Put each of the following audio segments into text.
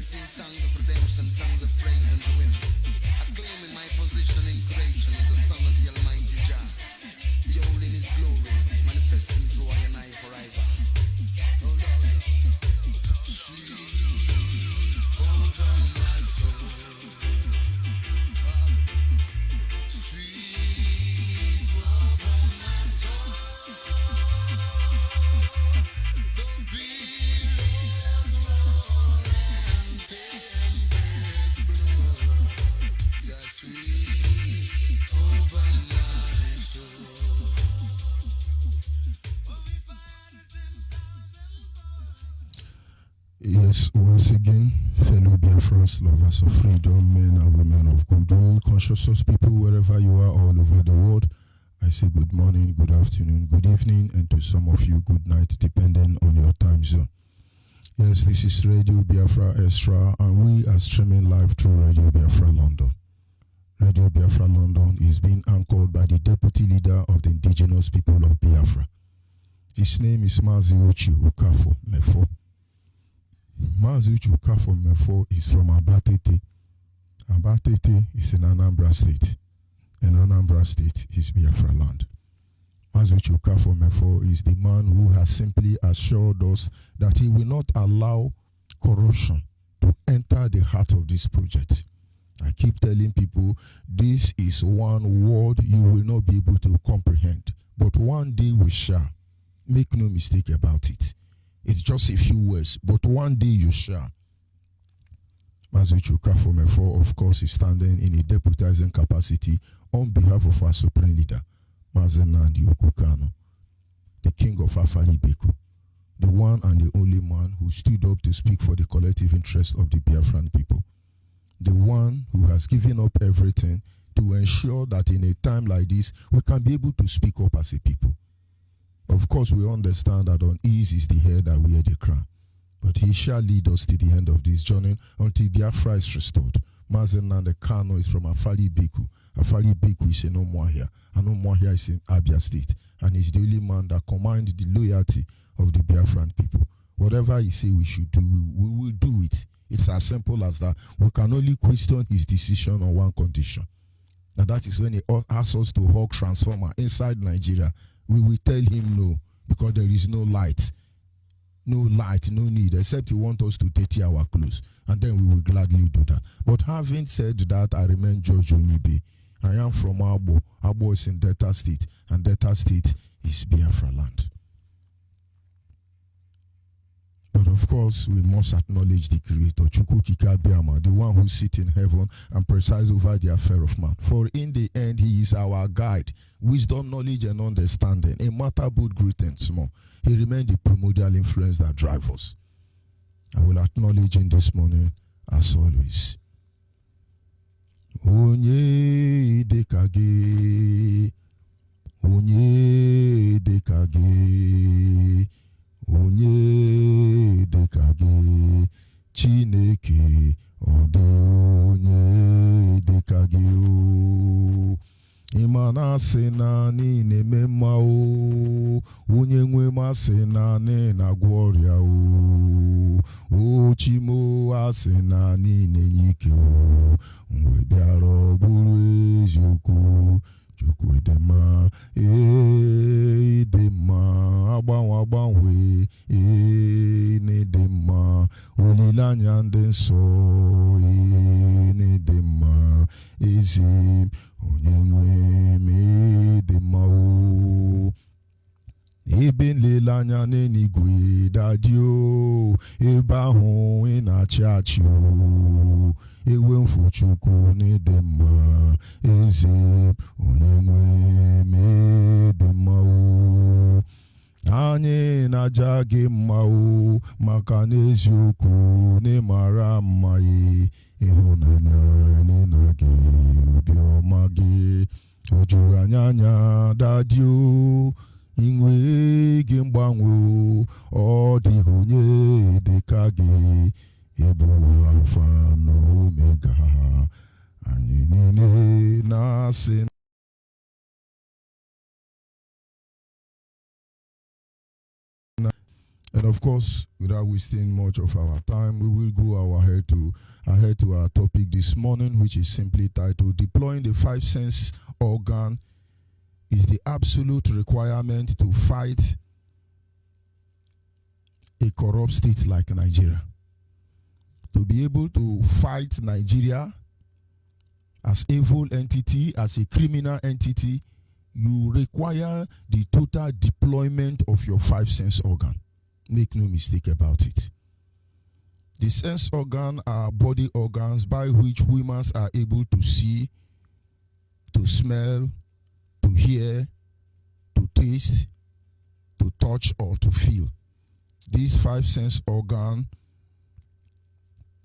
sing songs of redemption, songs of praise and win. Acclaiming my position in creation as the son of the Almighty Jah. Beholding his glory, manifesting through I and I forever. Oh Lord, sweet over my soul. Sweet over my soul. The billows roll and tempest blow. Just sweet over my soul. Yes, once again, fellow Biafrans, lovers of freedom, men and women of goodwill, conscious people, wherever you are all over the world, I say good morning, good afternoon, good evening, and to some of you, good night, depending on your time zone. Yes, this is Radio Biafra Extra, and we are streaming live through Radio Biafra London. Radio Biafra London is being anchored by the Deputy Leader of the Indigenous People of Biafra. His name is Mazi Uchi Ukafo Mefo. Mazi Uchi Ukafo Mefo is from Abatete. Abatete is in Anambra State. And Anambra State is Biafra land. Mazi Uchi Ukafo Mefo is the man who has simply assured us that he will not allow corruption to enter the heart of this project. I keep telling people, this is one word you will not be able to comprehend. But one day we shall. Make no mistake about it. It's just a few words, but one day you shall. Mazi Uchi Ukafo Mefo, of course, is standing in a deputizing capacity on behalf of our Supreme Leader, Mazi Nnamdi Kanu, the King of Afari Beku, the one and the only man who stood up to speak for the collective interest of the Biafran people. The one who has given up everything to ensure that in a time like this, we can be able to speak up as a people. Of course, we understand that on ease is the hair that wear the crown. But he shall lead us to the end of this journey until Biafra is restored. Mazi Nnamdi Kanu is from Afari Beku. Afari Beku is in Umuahia. And Umuahia is in Abia State. And he's the only man that commands the loyalty of the Biafran people. Whatever he say we should do, we will do it. It's as simple as that. We can only question his decision on one condition. Now that is when he asks us to hug transformer inside Nigeria. We will tell him no, because there is no light. No light, no need, except he wants us to dirty our clothes. And then we will gladly do that. But having said that, I remain George Onyibe. I am from Abo. Abo is in Delta State. And Delta State is Biafra land. But of course, we must acknowledge the Creator, Chukwu Kika Biama, the one who sits in heaven and presides over the affair of man. For in the end, he is our guide, wisdom, knowledge, and understanding. A matter both great and small. He remains the primordial influence that drives us. I will acknowledge him this morning, as always. Onye dekage, onye dekage. Onye dekage Chineke ode onye dekage o Imana se na ni na-eme mma o onye nwe masị na ni na-agwọ ọrịa o Chimo asị na ni na-enye ike o mgbe bịara bụrụ eziokwu Chukwu idema, idema, agbanwe, n'idema, olileanya ndị nsọ, n'idema, ezi onye nwe m idema o. Ebe nleleanya n'eluigwe dadị o, ebe ahụ ị na-achị achị o. Ewe mfu Chukwu n'ịdị mma, eze onye nwe m ịdị mma o. Anyị na-aja gị mma o, maka n'eziokwu n'ịmara mma ya, ịhụnanya n'ịna gị, obiọma gị, o juru anyị anya dadị o. Inwe gị mgbanwe ọ dịghị onye dịka gị, ịbụ Alfa na Omega, anyị niile na-asị And of course, without wasting much of our time, we will go ahead to our topic this morning, which is simply titled Deploying the Five Sense Organ is the Absolute Requirement to Fight a Corrupt State like Nigeria. To be able to fight Nigeria as evil entity, as a criminal entity, you require the total deployment of your five sense organ. Make no mistake about it. The sense organ are body organs by which humans are able to see, to smell, to hear, to taste, to touch, or to feel. These five sense organs,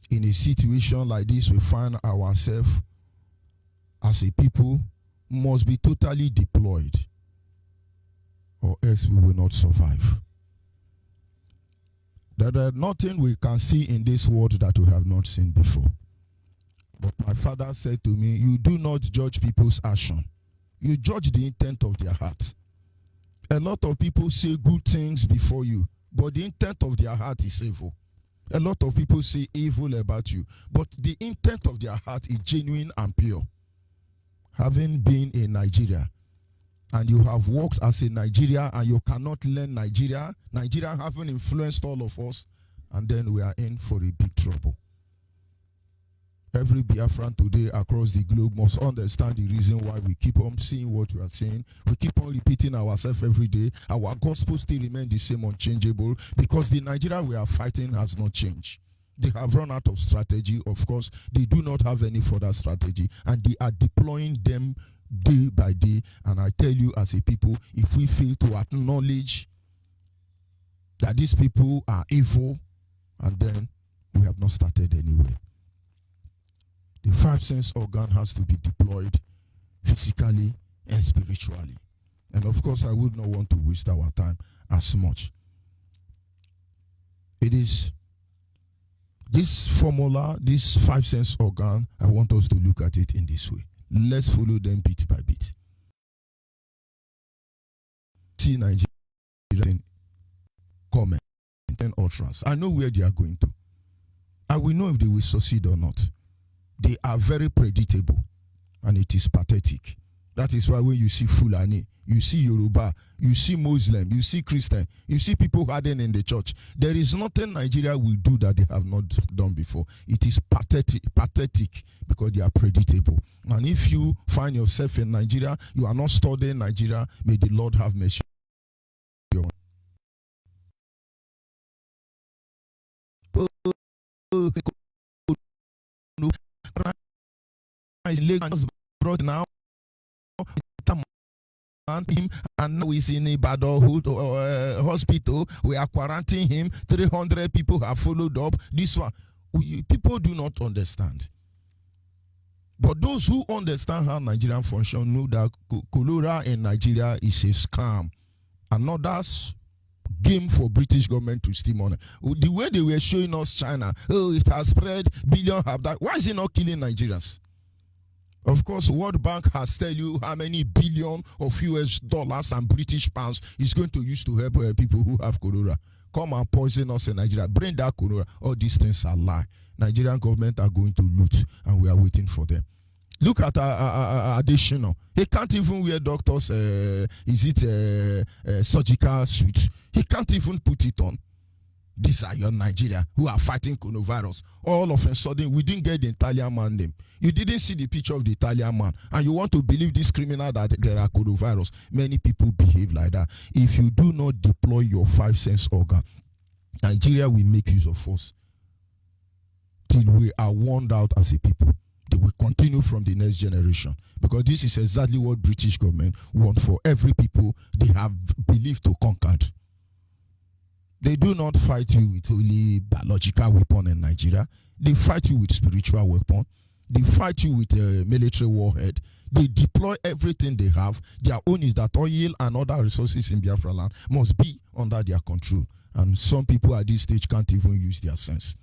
in a situation like this, we find ourselves as a people must be totally deployed, or else we will not survive. There is nothing we can see in this world that we have not seen before. But my father said to me, you do not judge people's action. You judge the intent of their heart. A lot of people say good things before you, but the intent of their heart is evil. A lot of people say evil about you, but the intent of their heart is genuine and pure. Having been in Nigeria, and you have worked as a Nigerian, and you cannot learn Nigeria having influenced all of us, and then we are in for a big trouble. Every Biafran today across the globe must understand the reason why we keep on saying what we are saying. We keep on repeating ourselves every day. Our gospel still remains the same, unchangeable, because the Nigeria we are fighting has not changed. They have run out of strategy. Of course, they do not have any further strategy, and they are deploying them day by day. And I tell you, as a people, if we fail to acknowledge that these people are evil, and then we have not started anywhere. The five sense organ has to be deployed physically and spiritually. And of course, I would not want to waste our time as much. It is this formula, this five sense organ, I want us to look at it in this way. Let's follow them bit by bit. See Nigeria in comment and utterance. I know where they are going to. I will know if they will succeed or not. They are very predictable, and it is pathetic. That is why when you see Fulani, you see Yoruba, you see Muslim, you see Christian, you see people hiding in the church. There is nothing Nigeria will do that they have not done before. It is pathetic because they are predictable. And if you find yourself in Nigeria, you are not studying Nigeria, may the Lord have mercy. Brought now him, and now he's in a Badorhood hospital. We are quarantining him. 300 people have followed up. This one, people do not understand. But those who understand how Nigerian function know that cholera in Nigeria is a scam. Another game for British government to steal money. The way they were showing us China, it has spread, billions have died. Why is it not killing Nigerians? Of course, World Bank has tell you how many billion of US dollars and British pounds is going to use to help people who have cholera. Come and poison us in Nigeria. Bring that cholera. All these things are lie. Nigerian government are going to loot, and we are waiting for them. Look at Adesina. He can't even wear doctors. Surgical suit? He can't even put it on. These are your Nigeria who are fighting coronavirus. All of a sudden, we didn't get the Italian man name. You didn't see the picture of the Italian man, and you want to believe this criminal that there are coronavirus. Many people behave like that. If you do not deploy your five sense organ, Nigeria will make use of us till we are worn out as a people. They will continue from the next generation, because this is exactly what British government want for every people they have believed to conquered. They do not fight you with only biological weapon in Nigeria. They fight you with spiritual weapon. They fight you with a military warhead. They deploy everything they have. Their own is that oil and other resources in Biafra land must be under their control. And some people at this stage can't even use their sense.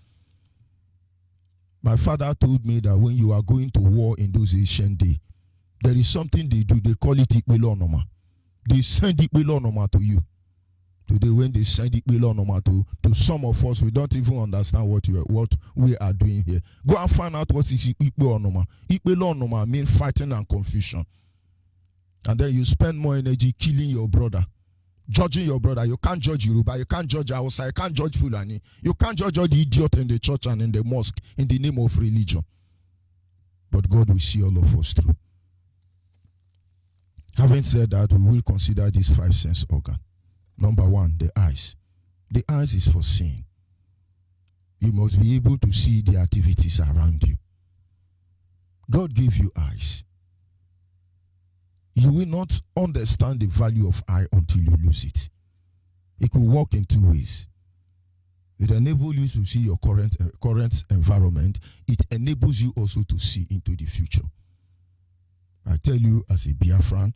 My father told me that when you are going to war in those ancient days, there is something they do. They call it Ikpelonoma. They send Ikpelonoma to you. Today, when they send it to some of us, we don't even understand what we are doing here. Go and find out what is Ikpe Onoma means fighting and confusion. And then you spend more energy killing your brother, judging your brother. You can't judge Yoruba, you can't judge Hausa, you can't judge Fulani, you can't judge all the idiot in the church and in the mosque in the name of religion. But God will see all of us through. Having said that, we will consider these 5 sense organs. Number 1, the eyes. The eyes is for seeing. You must be able to see the activities around you. God gave you eyes. You will not understand the value of eye until you lose it. It could work in 2 ways. It enables you to see your current environment. It enables you also to see into the future. I tell you, as a Biafran,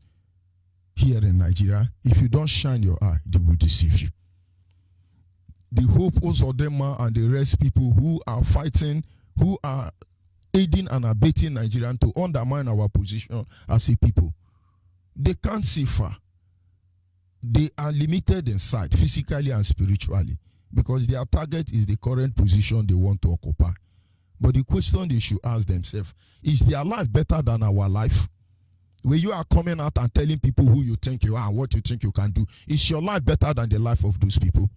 here in Nigeria, if you don't shine your eye, they will deceive you. The Hope Ozodema and the rest people who are fighting, who are aiding and abetting Nigerians to undermine our position as a people, they can't see far. They are limited in sight, physically and spiritually, because their target is the current position they want to occupy. But the question they should ask themselves, is their life better than our life? When you are coming out and telling people who you think you are and what you think you can do, is your life better than the life of those people?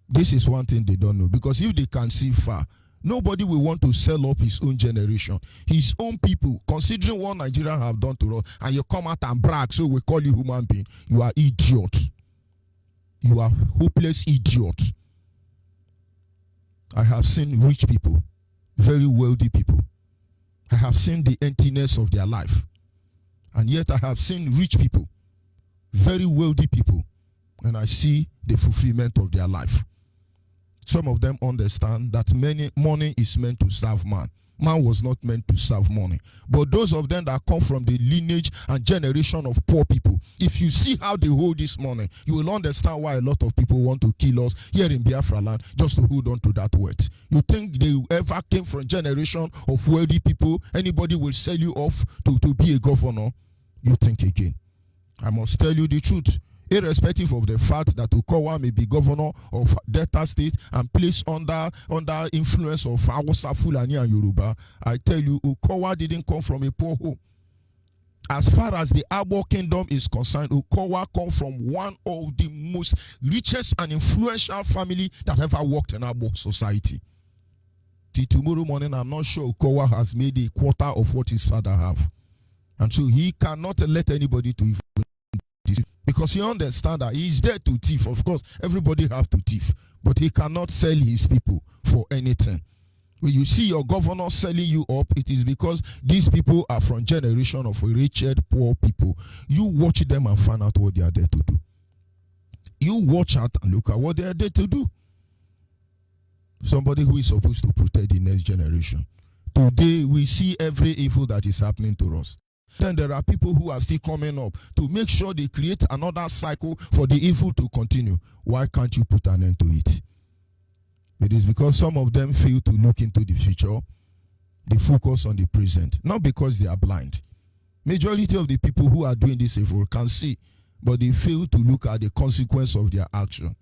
This is one thing they don't know. Because if they can see far, nobody will want to sell up his own generation, his own people, considering what Nigeria have done to us, and you come out and brag, so we call you human being. You are idiot. You are hopeless idiot. I have seen rich people, very wealthy people. I have seen the emptiness of their life. And yet I have seen rich people, very wealthy people, and I see the fulfillment of their life. Some of them understand that money is meant to serve man. Man was not meant to serve money. But those of them that come from the lineage and generation of poor people, if you see how they hold this money, you will understand why a lot of people want to kill us here in Biafra land just to hold on to that wealth. You think they ever came from a generation of wealthy people? Anybody will sell you off to be a governor? You think again. I must tell you the truth. Irrespective of the fact that Okowa may be governor of Delta State and placed under influence of Hausa, Fulani, and Yoruba, I tell you, Okowa didn't come from a poor home. As far as the Abo kingdom is concerned, Okowa comes from one of the most richest and influential family that ever worked in Abo society. Till tomorrow morning, I'm not sure Okowa has made a quarter of what his father have. And so he cannot let anybody to even deceive, because he understands that he is there to thief. Of course, everybody have to thief, but he cannot sell his people for anything. When you see your governor selling you up, it is because these people are from generation of wretched, poor people. You watch them and find out what they are there to do. You watch out and look at what they are there to do. Somebody who is supposed to protect the next generation. Today, we see every evil that is happening to us. Then there are people who are still coming up to make sure they create another cycle for the evil to continue. Why can't you put an end to it? It is because some of them fail to look into the future. They focus on the present. Not because they are blind. Majority of the people who are doing this evil can see, but they fail to look at the consequence of their action.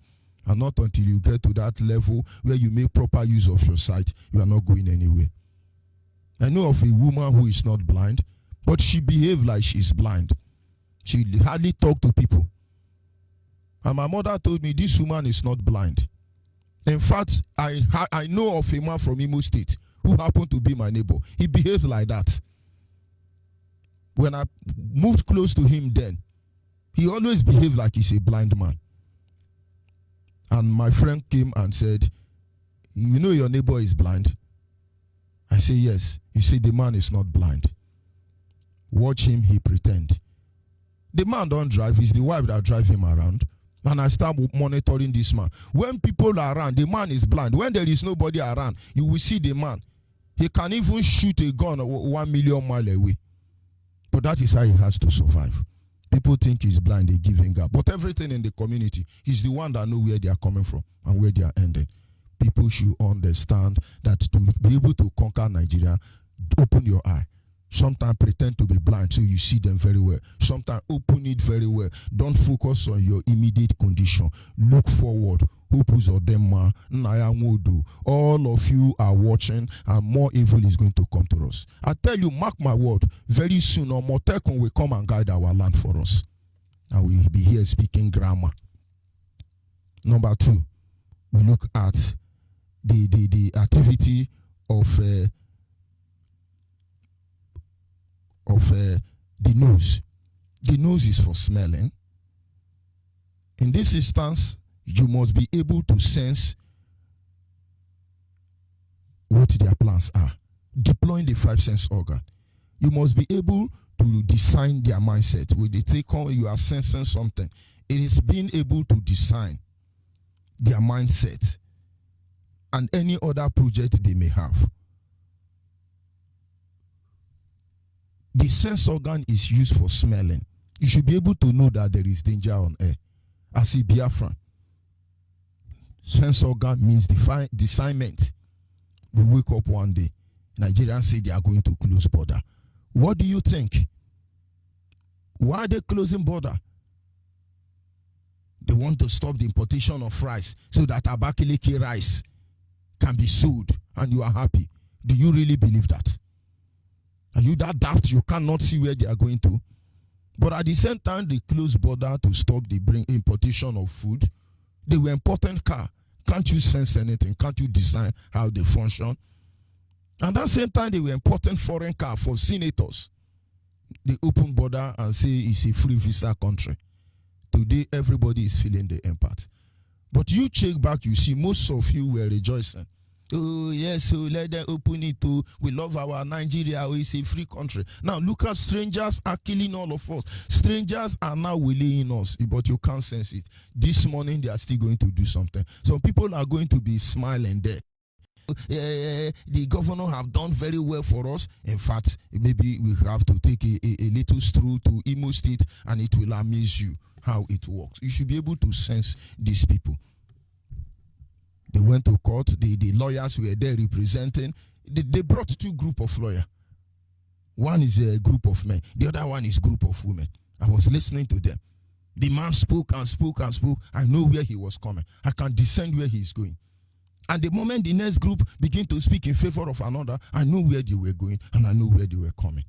And not until you get to that level where you make proper use of your sight, you are not going anywhere. I know of a woman who is not blind, but she behaves like she's blind. She hardly talks to people. And my mother told me this woman is not blind. In fact, I know of a man from Imo State who happened to be my neighbor. He behaves like that. When I moved close to him then, he always behaved like he's a blind man. And my friend came and said, you know your neighbor is blind? I said, yes. He said, the man is not blind. Watch him, he pretend. The man don't drive, it's the wife that drive him around. And I start monitoring this man. When people are around, the man is blind. When there is nobody around, you will see the man. He can even shoot a gun 1 million miles away. But that is how he has to survive. People think he's blind, they give him gap. But everything in the community, he's the one that knows where they are coming from and where they are ending. People should understand that to be able to conquer Nigeria, open your eye. Sometimes pretend to be blind so you see them very well. Sometimes open it very well. Don't focus on your immediate condition. Look forward. All of you are watching, and more evil is going to come to us. I tell you, mark my word, very soon Omotekun will come and guide our land for us. And we'll be here speaking grammar. Number 2, we look at the activity of the nose. The nose is for smelling. In this instance, you must be able to sense what their plans are. Deploying the 5 sense organ, you must be able to design their mindset. When they take on, you are sensing something. It is being able to design their mindset and any other project they may have. The sense organ is used for smelling. You should be able to know that there is danger on air. As a Biafran, sense organ means discernment. We wake up one day, Nigerians say they are going to close border. What do you think? Why are they closing border? They want to stop the importation of rice so that Abakaliki rice can be sold and you are happy. Do you really believe that? Are you that daft you cannot see where they are going to? But at the same time, they close border to stop the importation of food. They were importing car. Can't you sense anything? Can't you design how they function? And at the same time, they were importing foreign car for senators. They open border and say it's a free visa country. Today, everybody is feeling the impact. But you check back, you see most of you were rejoicing. Oh, yes, so let them open it to. We love our Nigeria. It's a free country. Now, look at strangers are killing all of us. Strangers are now willing us, but you can't sense it. This morning, they are still going to do something. Some people are going to be smiling there. The governor have done very well for us. In fact, maybe we have to take a little stroll to Imo State, and it will amaze you how it works. You should be able to sense these people. They went to court. The lawyers were there representing. They brought 2 groups of lawyers. One is a group of men. The other one is a group of women. I was listening to them. The man spoke and spoke and spoke. I know where he was coming. I can discern where he is going. And the moment the next group began to speak in favor of another, I know where they were going and I know where they were coming.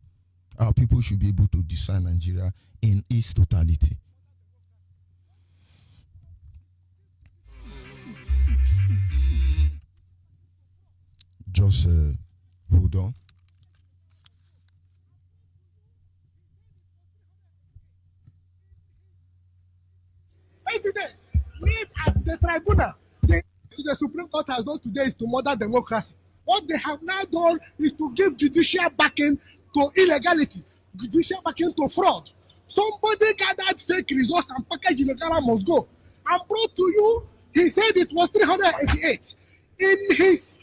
Our people should be able to discern Nigeria in its totality. Just hold on. Evidence made at the tribunal. The Supreme Court has done today is to murder democracy. What they have now done is to give judicial backing to illegality, judicial backing to fraud. Somebody gathered fake results and packaged in the Ghana must go and brought to you. He said it was 388 in his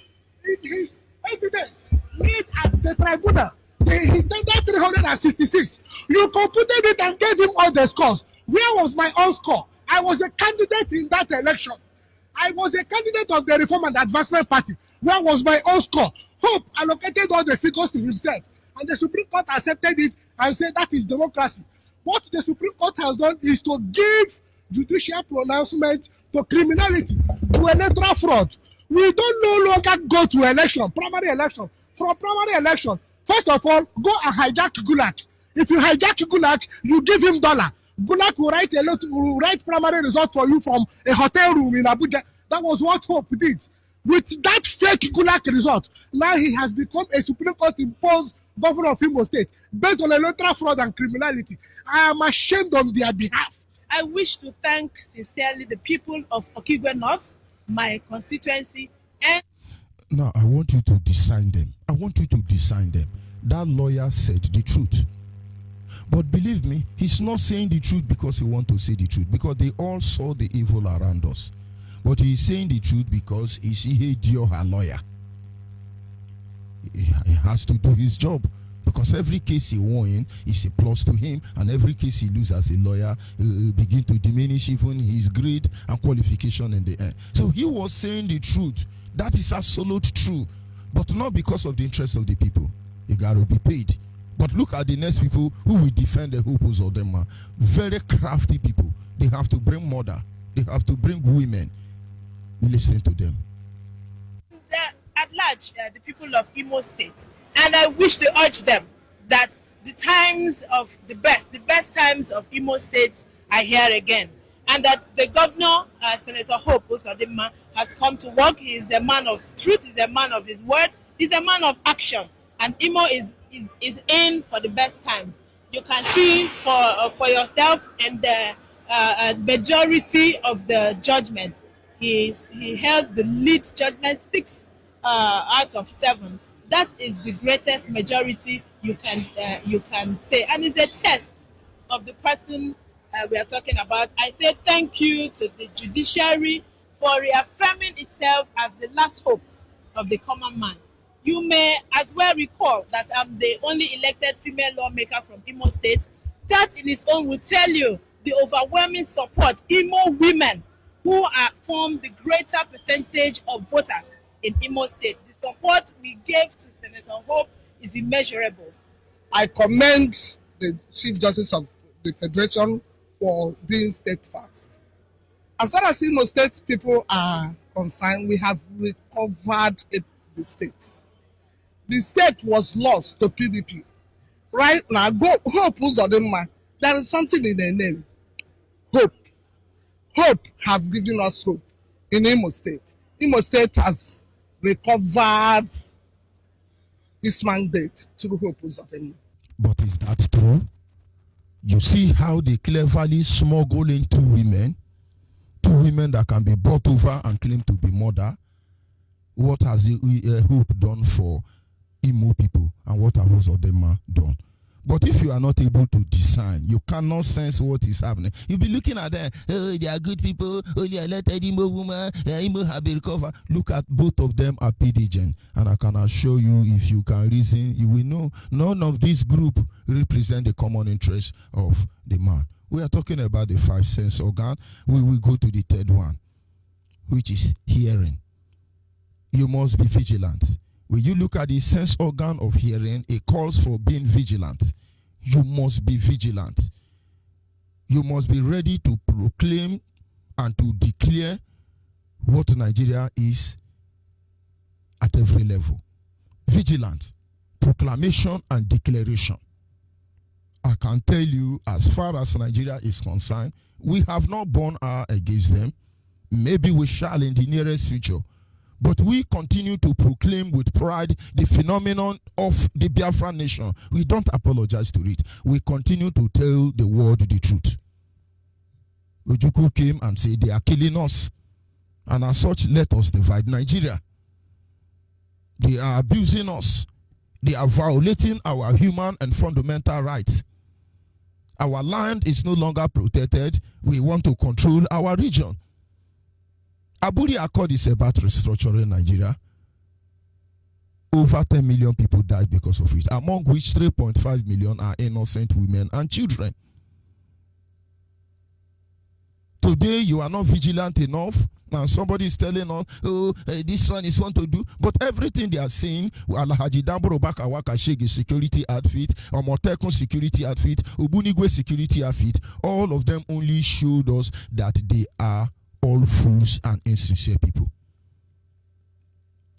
evidence made at the tribunal. He tendered 366. You computed it and gave him all the scores. Where was my own score? I was a candidate in that election. I was a candidate of the Reform and Advancement Party. Where was my own score? Hope allocated all the figures to himself. And the Supreme Court accepted it and said that is democracy. What the Supreme Court has done is to give judicial pronouncement to criminality, to electoral fraud. We don't no longer go to election, primary election. From primary election, first of all, go and hijack Gulag. If you hijack Gulag, you give him $. Gulag will write primary result for you from a hotel room in Abuja. That was what Hope did. With that fake Gulag result, now he has become a Supreme Court imposed governor of Imo State based on electoral fraud and criminality. I am ashamed on their behalf. I wish to thank sincerely the people of Okigwe North, my constituency, and now I want you to design them. I want you to design them. That lawyer said the truth. But believe me, he's not saying the truth because he wants to say the truth, because they all saw the evil around us. But he's saying the truth because he's a lawyer. He has to do his job, because every case he won is a plus to him, and every case he loses as a lawyer begin to diminish even his grade and qualification in the end. So he was saying the truth. That is absolute true, but not because of the interest of the people. You got to be paid. But look at the next people who will defend the hope of them. Very crafty people. They have to bring murder. They have to bring women. Listen to them. At large, the people of Imo State, and I wish to urge them that the times of the best times of Imo State are here again, and that the governor, Senator Hope Uzodinma, has come to work. He is a man of truth. He's a man of his word. He's a man of action, and Imo is in for the best times. You can see for yourself, and the majority of the judgment, he held the lead judgment 6 out of 7. That is the greatest majority you can say, and it's a test of the person we are talking about. I say thank you to the judiciary for reaffirming itself as the last hope of the common man. You may as well recall that I'm the only elected female lawmaker from Imo State. That in its own will tell you the overwhelming support Imo women who form the greater percentage of voters in Imo State. The support we gave to Senator Hope is immeasurable. I commend the Chief Justice of the Federation for being steadfast. As far as Imo State people are concerned, we have recovered the state. The state was lost to PDP. Right now, Hope Uzodinma, there is something in their name. Hope. Hope have given us hope in Imo State. Imo State has recovered its mandate through Hope Uzodinma. But is that true? You see how they cleverly smuggle in 2 women that can be brought over and claim to be mother. What has Hope done for Imo people, and what have Uzodinma done? But if you are not able to discern, you cannot sense what is happening. You'll be looking at them, oh, they are good people, only elected Imo woman, Imo have been recovered. Look at both of them are PDGen, and I can assure you, if you can reason, you will know none of this group represent the common interest of the man. We are talking about the 5 sense organ. We will go to the 3rd one, which is hearing. You must be vigilant. When you look at the sense organ of hearing, it calls for being vigilant. You must be vigilant. You must be ready to proclaim and to declare what Nigeria is at every level. Vigilant, proclamation and declaration. I can tell you, as far as Nigeria is concerned, we have not borne our against them. Maybe we shall in the nearest future. But we continue to proclaim with pride the phenomenon of the Biafra nation. We don't apologize to it. We continue to tell the world the truth. Ojukwu came and said they are killing us. And as such, let us divide Nigeria. They are abusing us. They are violating our human and fundamental rights. Our land is no longer protected. We want to control our region. Aburi Accord is about restructuring Nigeria. Over 10 million people died because of it, among which 3.5 million are innocent women and children. Today, you are not vigilant enough. Now, somebody is telling us, oh, this one is one to do. But everything they are saying, Alhaji Damboro Bakawaka Shege security outfit, Omotekun security outfit, Ubunigwe security outfit, all of them only showed us that they are all fools and insincere people.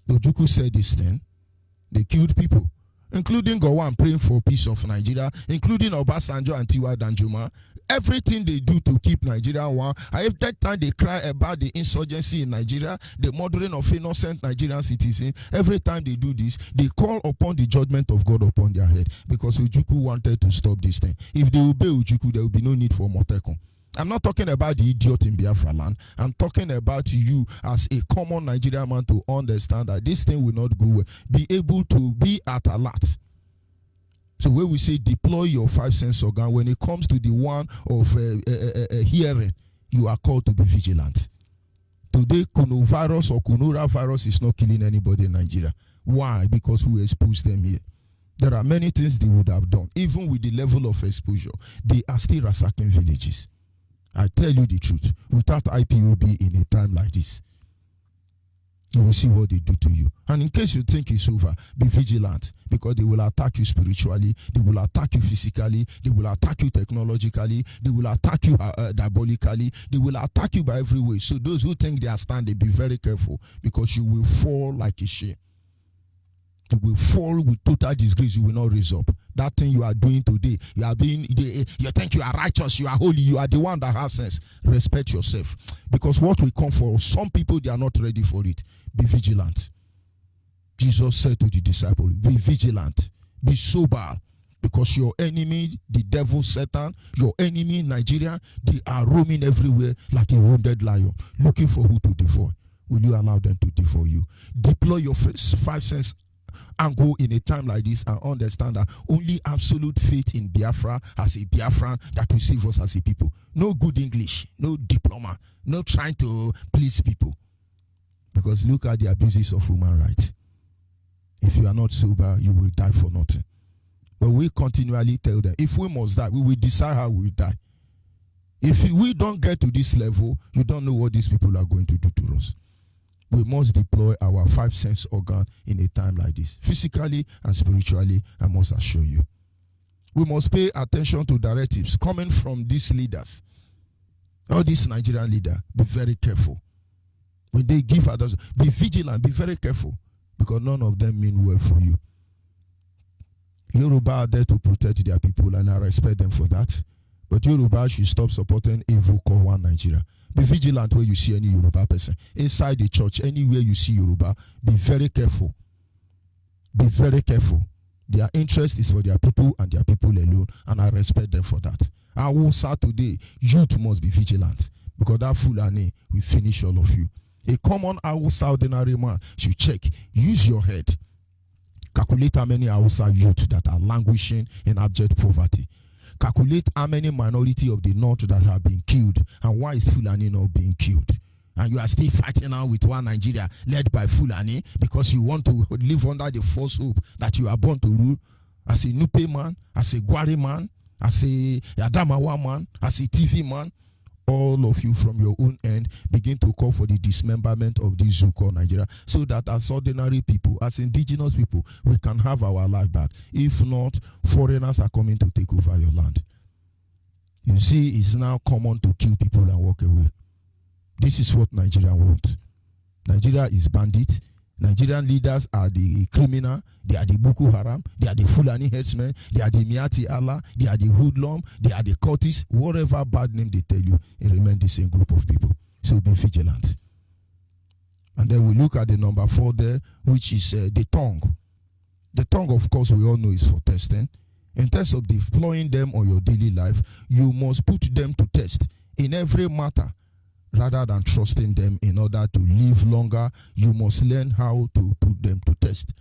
Ojukwu said this thing. They killed people, including Gowon praying for peace of Nigeria, including Obasanjo and Tiwa Danjuma. Everything they do to keep Nigeria one. Every time they cry about the insurgency in Nigeria, the murdering of innocent Nigerian citizens, every time they do this, they call upon the judgment of God upon their head, because Ojukwu wanted to stop this thing. If they obey Ojukwu, there will be no need for Motekun. I'm not talking about the idiot in Biafra land. I'm talking about you as a common Nigerian man to understand that this thing will not go well. Be able to be at alert. So when we say deploy your 5 sense organ, when it comes to the one of hearing, you are called to be vigilant. Today, coronavirus or coronavirus is not killing anybody in Nigeria. Why? Because we exposed them here. There are many things they would have done. Even with the level of exposure, they are still ransacking villages. I tell you the truth, without IPOB in a time like this, You will see what they do to you. And in case you think it's over, be vigilant, because they will attack you spiritually, they will attack you physically, they will attack you technologically, they will attack you diabolically, they will attack you by every way. So those who think they are standing, be very careful, because you will fall like a share. You will fall with total disgrace. You will not raise up. That thing you are doing today, you think you are righteous, you are holy, you are the one that has sense. Respect yourself. Because what will come for some people, they are not ready for it. Be vigilant. Jesus said to the disciples, be vigilant, be sober, because your enemy, the devil, Satan, your enemy, Nigeria, they are roaming everywhere like a wounded lion, looking for who to devour. Will you allow them to devour you? Deploy your five sense and go in a time like this and understand that only absolute faith in Biafra as a Biafran that will save us as a people. No good English, no diploma, no trying to please people. Because look at the abuses of human rights. If you are not sober, you will die for nothing. But we continually tell them, if we must die, we will decide how we will die. If we don't get to this level, you don't know what these people are going to do to us. We must deploy our five sense organ in a time like this. Physically and spiritually, I must assure you. We must pay attention to directives coming from these leaders. All these Nigerian leaders, be very careful. When they give others, be vigilant, be very careful. Because none of them mean well for you. Yoruba are there to protect their people, and I respect them for that. But Yoruba should stop supporting evil called One Nigeria. Be vigilant when you see any Yoruba person. Inside the church, anywhere you see Yoruba, be very careful. Be very careful. Their interest is for their people and their people alone, and I respect them for that. I will say today, youth must be vigilant, because that Fulani will finish all of you. A common Hausa ordinary man should check. Use your head. Calculate how many Hausa youth that are languishing in abject poverty. Calculate how many minority of the north that have been killed, and why is Fulani not being killed? And you are still fighting now with One Nigeria led by Fulani because you want to live under the false hope that you are born to rule as a Nupe man, as a Gwari man, as a Adamawa man, as a TV man. All of you from your own end begin to call for the dismemberment of this zoo called Nigeria, so that as ordinary people, as indigenous people, we can have our life back. If not, foreigners are coming to take over your land. You see, it's now common to kill people and walk away. This is what Nigeria wants. Nigeria is bandit. Nigerian leaders are the criminal, they are the Boko Haram, they are the Fulani headsmen, they are the Miati Allah, they are the hoodlum, they are the cultists. Whatever bad name they tell you, it remains the same group of people. So be vigilant. And then we look at the number 4 there, which is the tongue. The tongue, of course, we all know is for testing. In terms of deploying them on your daily life, you must put them to test in every matter. Rather than trusting them in order to live longer, you must learn how to put them to test.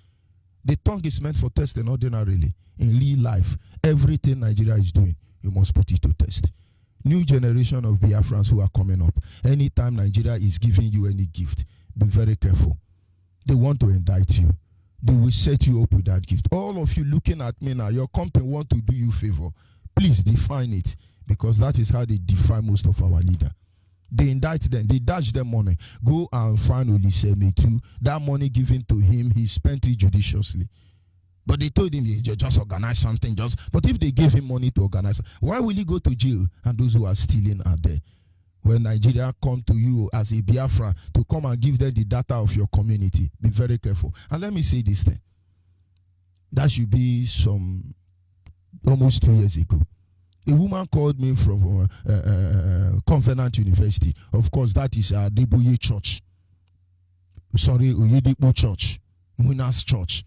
The tongue is meant for testing ordinarily. In real life, everything Nigeria is doing, you must put it to test. New generation of Biafrans who are coming up, anytime Nigeria is giving you any gift, be very careful. They want to indict you. They will set you up with that gift. All of you looking at me now, your company want to do you favor. Please define it, because that is how they define most of our leaders. They indict them, they dash them money. Go and find Oliseme too. That money given to him, he spent it judiciously. But they told him, just organize something. But if they gave him money to organize, why will he go to jail? And those who are stealing are there. When Nigeria come to you as a Biafra to come and give them the data of your community, be very careful. And let me say this thing. That should be almost 2 years ago. A woman called me from Covenant University. Of course, that is Deboye Church. Sorry, Oyedepo Church. Winners Church.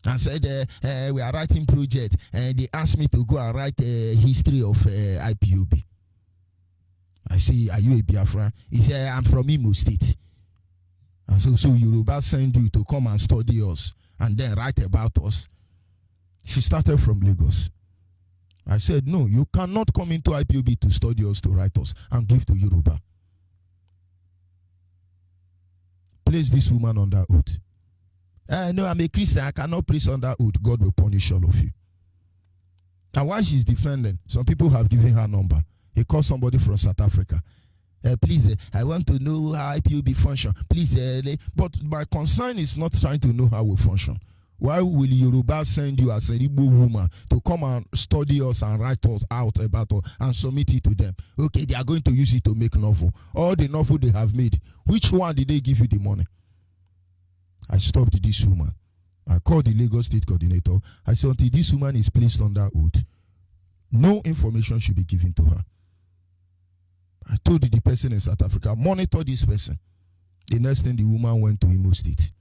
And said, we are writing project. And they asked me to go and write a history of IPOB. I say, are you a Biafra? He said, I'm from Imo State. And so Yoruba send you to come and study us and then write about us. She started from Lagos. I said, no, you cannot come into IPOB to study us, to write us, and give to Yoruba. Place this woman under oath. No, I'm a Christian. I cannot place under oath. God will punish all of you. And while she's defending, some people have given her number. He called somebody from South Africa. Please, I want to know how IPOB function. Please, but my concern is not trying to know how we function. Why will Yoruba send you as a Igbo woman to come and study us and write us out about us and submit it to them? Okay, they are going to use it to make novel. All the novel they have made, which one did they give you the money? I stopped this woman. I called the Lagos State coordinator. I said, until this woman is placed under oath, no information should be given to her. I told the person in South Africa, monitor this person. The next thing, the woman went to Imo State.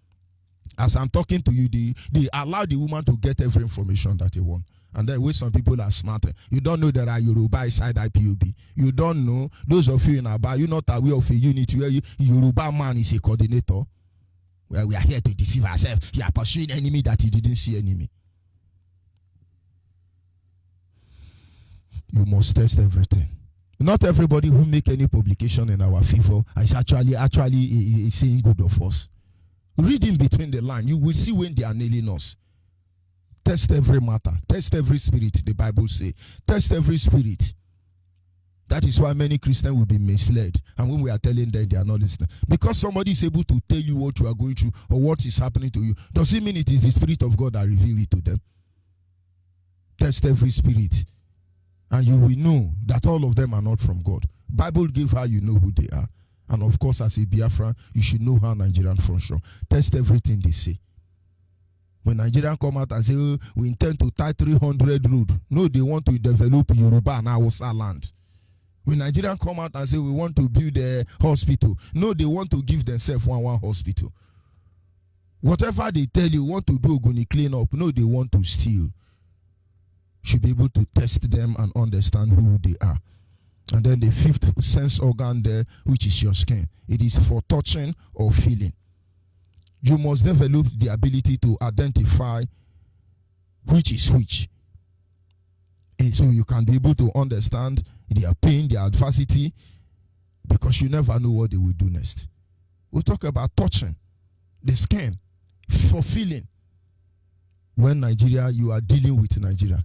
As I'm talking to you, they allow the woman to get every information that they want. And then when some people are smarter, you don't know there are Yoruba inside IPOB. You don't know, those of you in Aba, you're not aware of a unit where Yoruba man is a coordinator. Well, we are here to deceive ourselves. You are pursuing enemy that you didn't see enemy. You must test everything. Not everybody who make any publication in our favor is actually saying good of us. Reading between the lines, you will see when they are nailing us. Test every matter. Test every spirit, the Bible says. Test every spirit. That is why many Christians will be misled. And when we are telling them, they are not listening. Because somebody is able to tell you what you are going through or what is happening to you, does it mean it is the Spirit of God that reveals it to them? Test every spirit. And you will know that all of them are not from God. Bible gives how you know who they are. And of course, as a Biafra, you should know how Nigerian function. Test everything they say. When Nigerians come out and say, oh, we intend to tie 300 road. No, they want to develop Yoruba and Hausa land. When Nigerians come out and say, we want to build a hospital. No, they want to give themselves one hospital. Whatever they tell you, want to do, going to clean up. No, they want to steal. Should be able to test them and understand who they are. And then the fifth sense organ there, which is your skin. It is for touching or feeling. You must develop the ability to identify which is which. And so you can be able to understand their pain, their adversity, because you never know what they will do next. We'll talk about touching the skin for feeling. When Nigeria, you are dealing with Nigeria,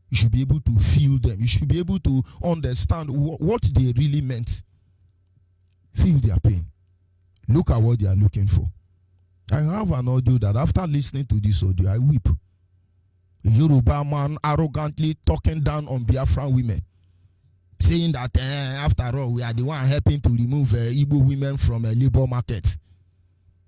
you should be able to feel them. You should be able to understand what they really meant. Feel their pain. Look at what they are looking for. I have an audio that after listening to this audio, I weep. A Yoruba man arrogantly talking down on Biafran women, saying that after all, we are the one helping to remove Igbo women from a labor market.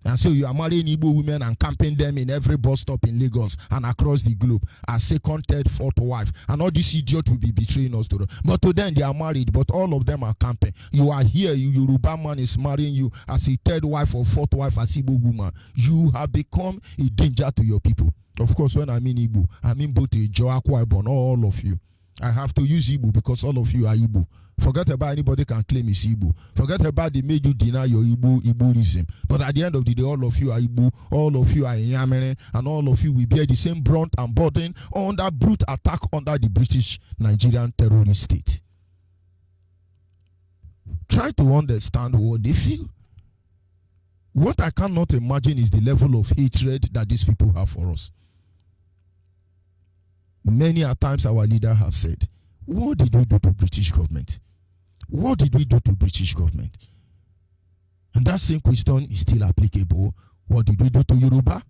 And so you are marrying Igbo women and camping them in every bus stop in Lagos and across the globe as second, third, fourth wife. And all these idiots will be betraying us to them. But to them, they are married, but all of them are camping. You are here, Yoruba man is marrying you as a third wife or fourth wife as Igbo woman. You have become a danger to your people. Of course, when I mean Igbo, I mean both Ijo, Akwa Ibom, all of you. I have to use Igbo because all of you are Igbo. Forget about anybody can claim it's Igbo. Forget about they made you deny your Igboism. But at the end of the day, all of you are Igbo, all of you are Inyamere, and all of you will bear the same brunt and burden under brute attack under the British Nigerian terrorist state. Try to understand what they feel. What I cannot imagine is the level of hatred that these people have for us. Many a times our leaders have said, what did we do to British government? What did we do to British government? And that same question is still applicable. What did we do to Yoruba?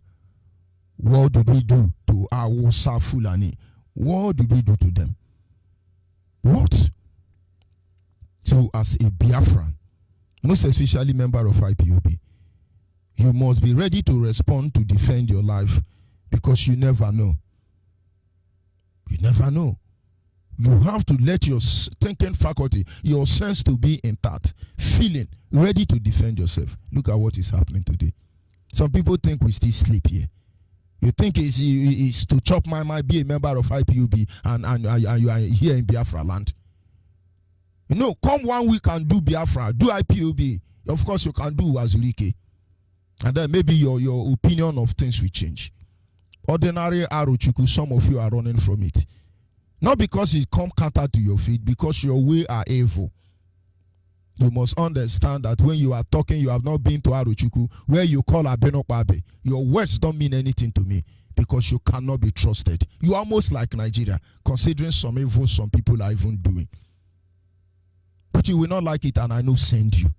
What did we do to Hausa Fulani? What did we do to them? What? So as a Biafran, most especially member of IPOB, you must be ready to respond to defend your life because you never know. You never know. You have to let your thinking faculty, your sense to be intact, feeling, ready to defend yourself. Look at what is happening today. Some people think we still sleep here. You think it's to chop my mind, be a member of IPOB, and you are here in Biafra land. You know, come 1 week and do Biafra, do IPOB. Of course, you can do Azulike. And then maybe your opinion of things will change. Ordinary Arochuku, some of you are running from it. Not because it come counter to your feet, because your way are evil. You must understand that when you are talking, you have not been to Arochuku, where you call Abenokwabe. Your words don't mean anything to me because you cannot be trusted. You are almost like Nigeria, considering some evil some people are even doing. But you will not like it, and I know send you.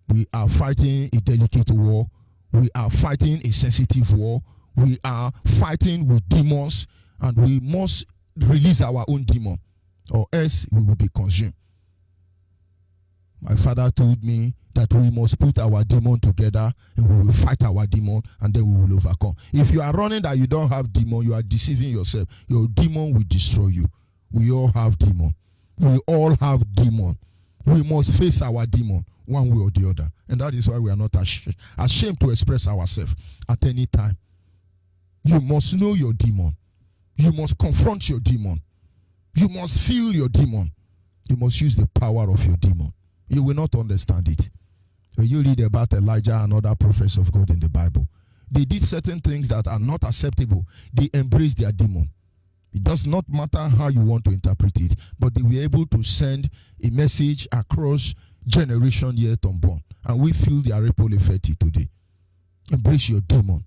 We are fighting a delicate war. We are fighting a sensitive war. We are fighting with demons, and we must release our own demon, or else we will be consumed. My father told me that we must put our demon together and we will fight our demon, and then we will overcome. If you are running that you don't have demon, you are deceiving yourself. Your demon will destroy you. We all have demon. We all have demon. We must face our demon one way or the other. And that is why we are not ashamed to express ourselves at any time. You must know your demon. You must confront your demon. You must feel your demon. You must use the power of your demon. You will not understand it. When you read about Elijah and other prophets of God in the Bible, they did certain things that are not acceptable. They embraced their demon. It does not matter how you want to interpret it, but they were able to send a message across generation yet unborn. And we feel their ripple effect today. Embrace your demon.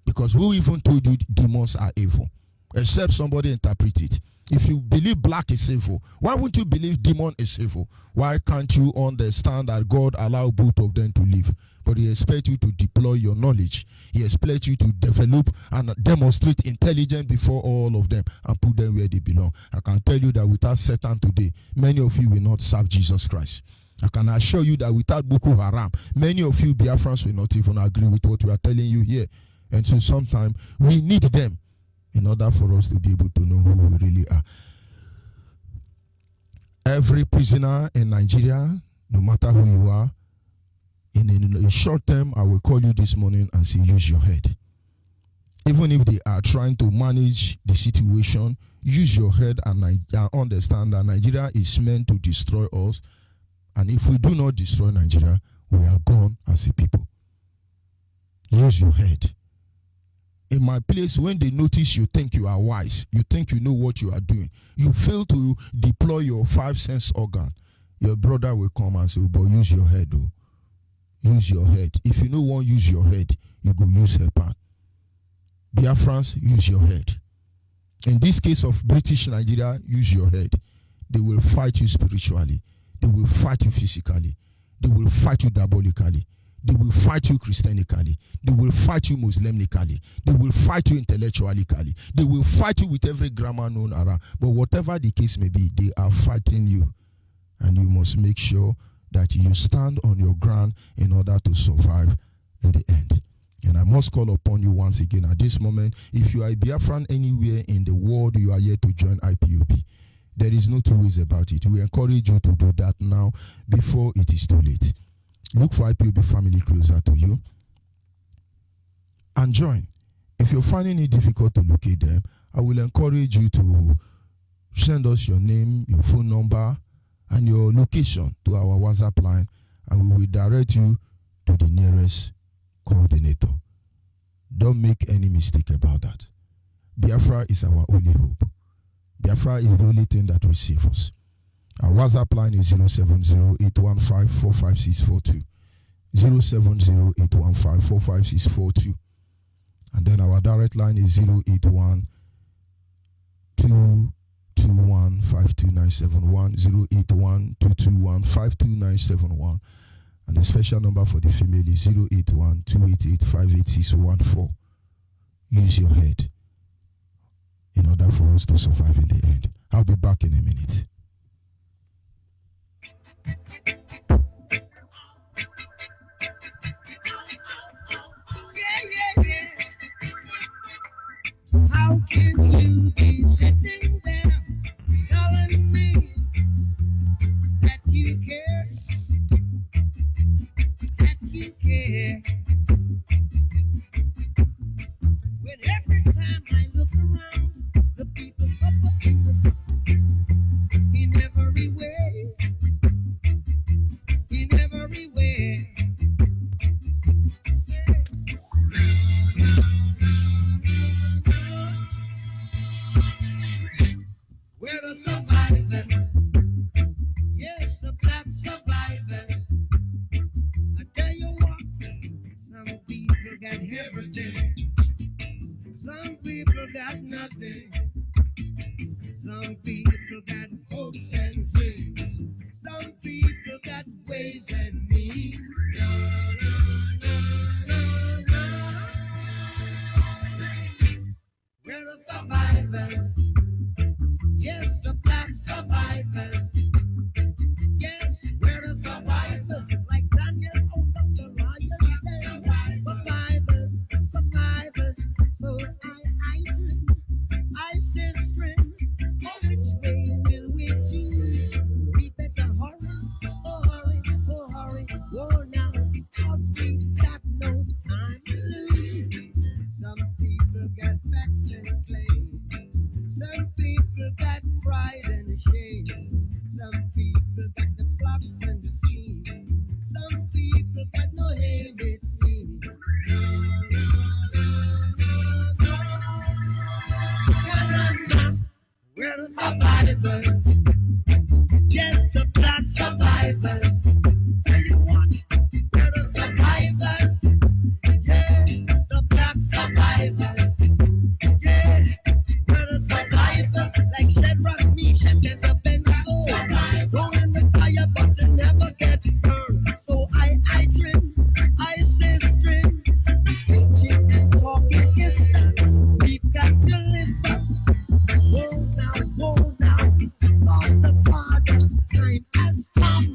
Because who even told you demons are evil? Except somebody interpret it. If you believe black is evil, why wouldn't you believe demon is evil? Why can't you understand that God allowed both of them to live? But He expects you to deploy your knowledge. He expects you to develop and demonstrate intelligence before all of them and put them where they belong. I can tell you that without Satan today, many of you will not serve Jesus Christ. I can assure you that without Boko Haram, many of you Biafrans will not even agree with what we are telling you here. And so sometimes we need them in order for us to be able to know who we really are. Every prisoner in Nigeria, no matter who you are, in a short term, I will call you this morning and say, use your head. Even if they are trying to manage the situation, use your head and understand that Nigeria is meant to destroy us. And if we do not destroy Nigeria, we are gone as a people. Use your head. In my place, when they notice you think you are wise, you think you know what you are doing, you fail to deploy your 5 sense organ, your brother will come and say, but use your head, though. Use your head. If you no one use your head, you go use her pan. Biafrans, use your head. In this case of British Nigeria, use your head. They will fight you spiritually. They will fight you physically. They will fight you diabolically. They will fight you Christianically. They will fight you Muslimically. They will fight you intellectually. They will fight you with every grammar known around. But whatever the case may be, they are fighting you. And you must make sure that you stand on your ground in order to survive in the end. And I must call upon you once again at this moment. If you are a Biafran anywhere in the world, you are here to join IPOB. There is no two ways about it. We encourage you to do that now before it is too late. Look for IPOB family closer to you and join. If you're finding it difficult to locate them, I will encourage you to send us your name, your phone number, and your location to our WhatsApp line, and we will direct you to the nearest coordinator. Don't make any mistake about that. Biafra is our only hope. Biafra is the only thing that will save us. Our WhatsApp line is 070-815-45642. 070-815-45642. And then our direct line is 081-221-52971. 081-221-52971. And the special number for the female is 081-288-58614. Use your head in order for us to survive in the end. I'll be back in a minute. How can you be sitting there telling me that you care, when every time I look around, the people suffer in the suffering in every way, in every way. survivors. Yes, the black survivors. Tell you what, we're the survivors. Yeah, the black survivors. Yeah, we're the survivors. Like Shadrach, Meshach, and Abednego. Thrown in the fire, but they never get burned. So I dream, I say string. Preaching and talking is done. We've got to live up. Go now, cause the Father's time has come.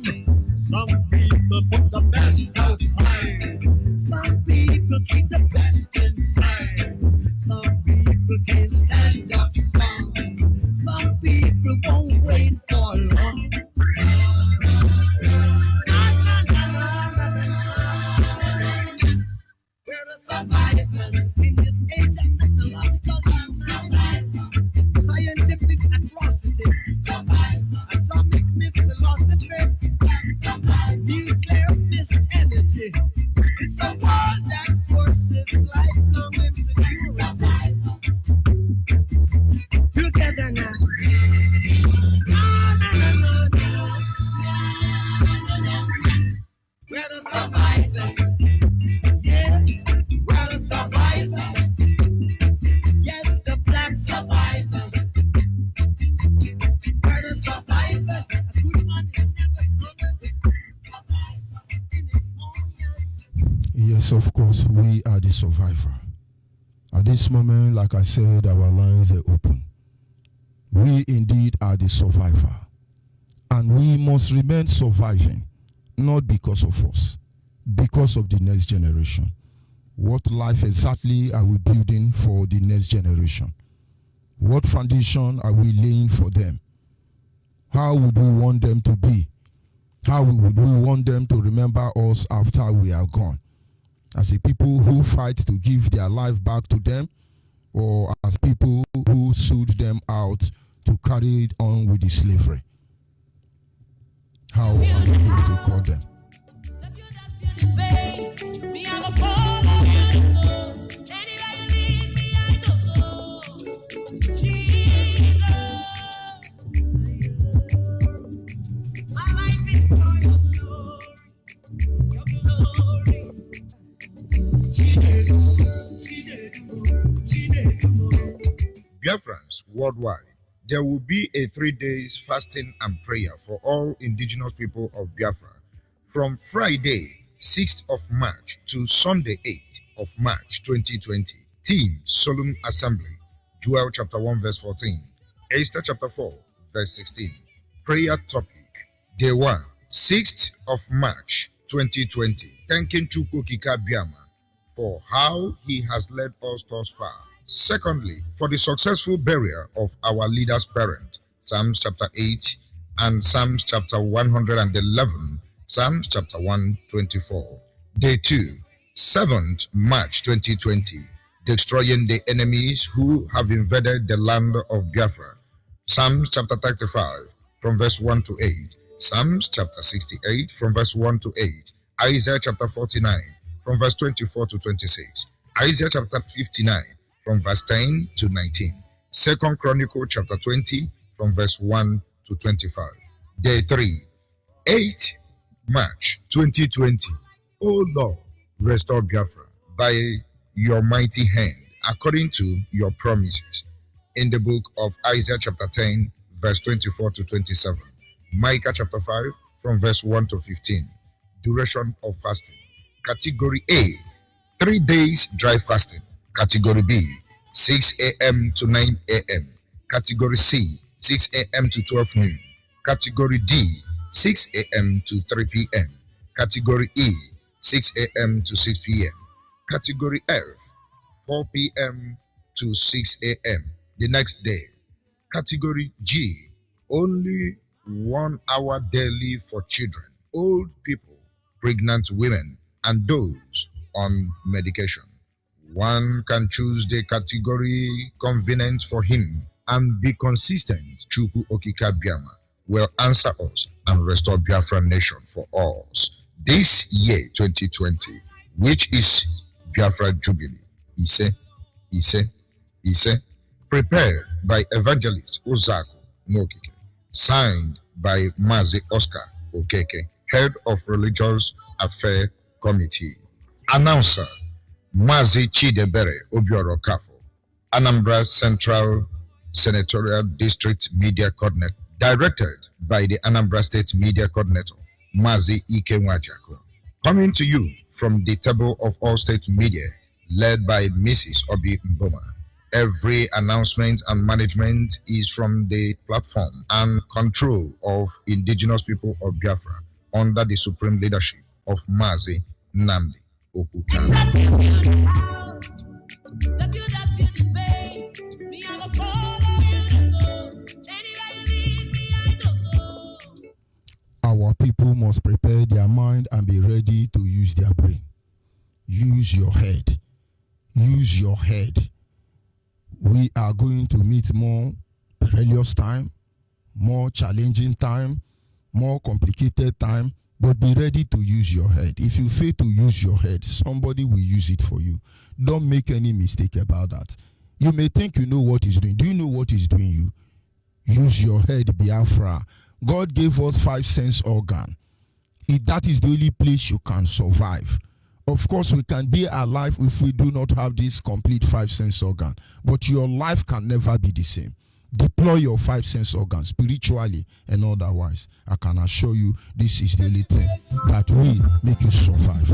Some people put the best outside. Some people keep the best inside. Some people can't stand up strong. Some people won't wait for long. We're the survivors in this age of technological survival. Scientific atrocity, atomic misphilosophy, nuclear misenergy. It's a world that forces lifelong insecurity. Together now. No. We're the survivors. Yeah, we're the survivors. Yes, the black survivors. We're the survivors. A good man is never coming. In his own yard. Yes, of course, we are the survivor. At this moment, like I said, our lines are open. We indeed are the survivor. And we must remain surviving, not because of us, because of the next generation. What life exactly are we building for the next generation? What foundation are we laying for them? How would we want them to be? How would we want them to remember us after we are gone? As a people who fight to give their life back to them, or as people who sued them out to carry on with the slavery? How are we going to call them? Biafrans worldwide, there will be a 3 days fasting and prayer for all indigenous people of Biafra from Friday, 6th of March to Sunday, 8th of March 2020. Theme, Solemn Assembly, Joel chapter 1 verse 14, Esther chapter 4 verse 16. Prayer topic, Day 1, 6th of March 2020. Thanking Chukwu Okike Abiama for how he has led us thus far. Secondly, for the successful burial of our leader's parent, Psalms chapter 8 and Psalms chapter 111, Psalms chapter 124. Day 2, 7th March 2020, destroying the enemies who have invaded the land of Biafra. Psalms chapter 35 from verse 1 to 8, Psalms chapter 68 from verse 1 to 8, Isaiah chapter 49 from verse 24 to 26, Isaiah chapter 59 from verse 10 to 19. 2nd Chronicle chapter 20 from verse 1 to 25. Day 3, 8th March 2020. O Lord, restore Biafra by your mighty hand, according to your promises. In the book of Isaiah chapter 10, verse 24 to 27. Micah chapter 5 from verse 1 to 15. Duration of fasting. Category A, 3 days dry fasting. Category B, 6 a.m. to 9 a.m. Category C, 6 a.m. to 12 noon. Category D, 6 a.m. to 3 p.m. Category E, 6 a.m. to 6 p.m. Category F, 4 p.m. to 6 a.m. the next day. Category G, only 1 hour daily for children, old people, pregnant women, and those on medication. One can choose the category convenient for him and be consistent. Chukwu Okike Abiama will answer us and restore Biafra nation for us. This year 2020, which is Biafra Jubilee, Ise, prepared by evangelist Uzaku Nokike. Signed by Mazi Oscar Okeke, Head of Religious Affairs Committee. Announcer Mazi Chidebere Obioro Kafo, Anambra Central Senatorial District Media Coordinator, directed by the Anambra State Media Coordinator, Mazi Ike Nwajako. Coming to you from the table of all state media, led by Mrs. Obi Mboma. Every announcement and management is from the platform and control of indigenous people of Biafra under the supreme leadership of Mazi Nnamdi Okuta. Our people must prepare their mind and be ready to use their brain. Use your head. Use your head. We are going to meet more perilous time, more challenging time, more complicated time, but be ready to use your head. If you fail to use your head, somebody will use it for you. Don't make any mistake about that. You may think you know what he's doing. Do you know what he's doing you? Use your head, Biafra. God gave us 5 sense organ. That is the only place you can survive. Of course, we can be alive if we do not have this complete 5 sense organ. But your life can never be the same. Deploy your 5 sense organs spiritually and otherwise. I can assure you this is the only thing that will make you survive.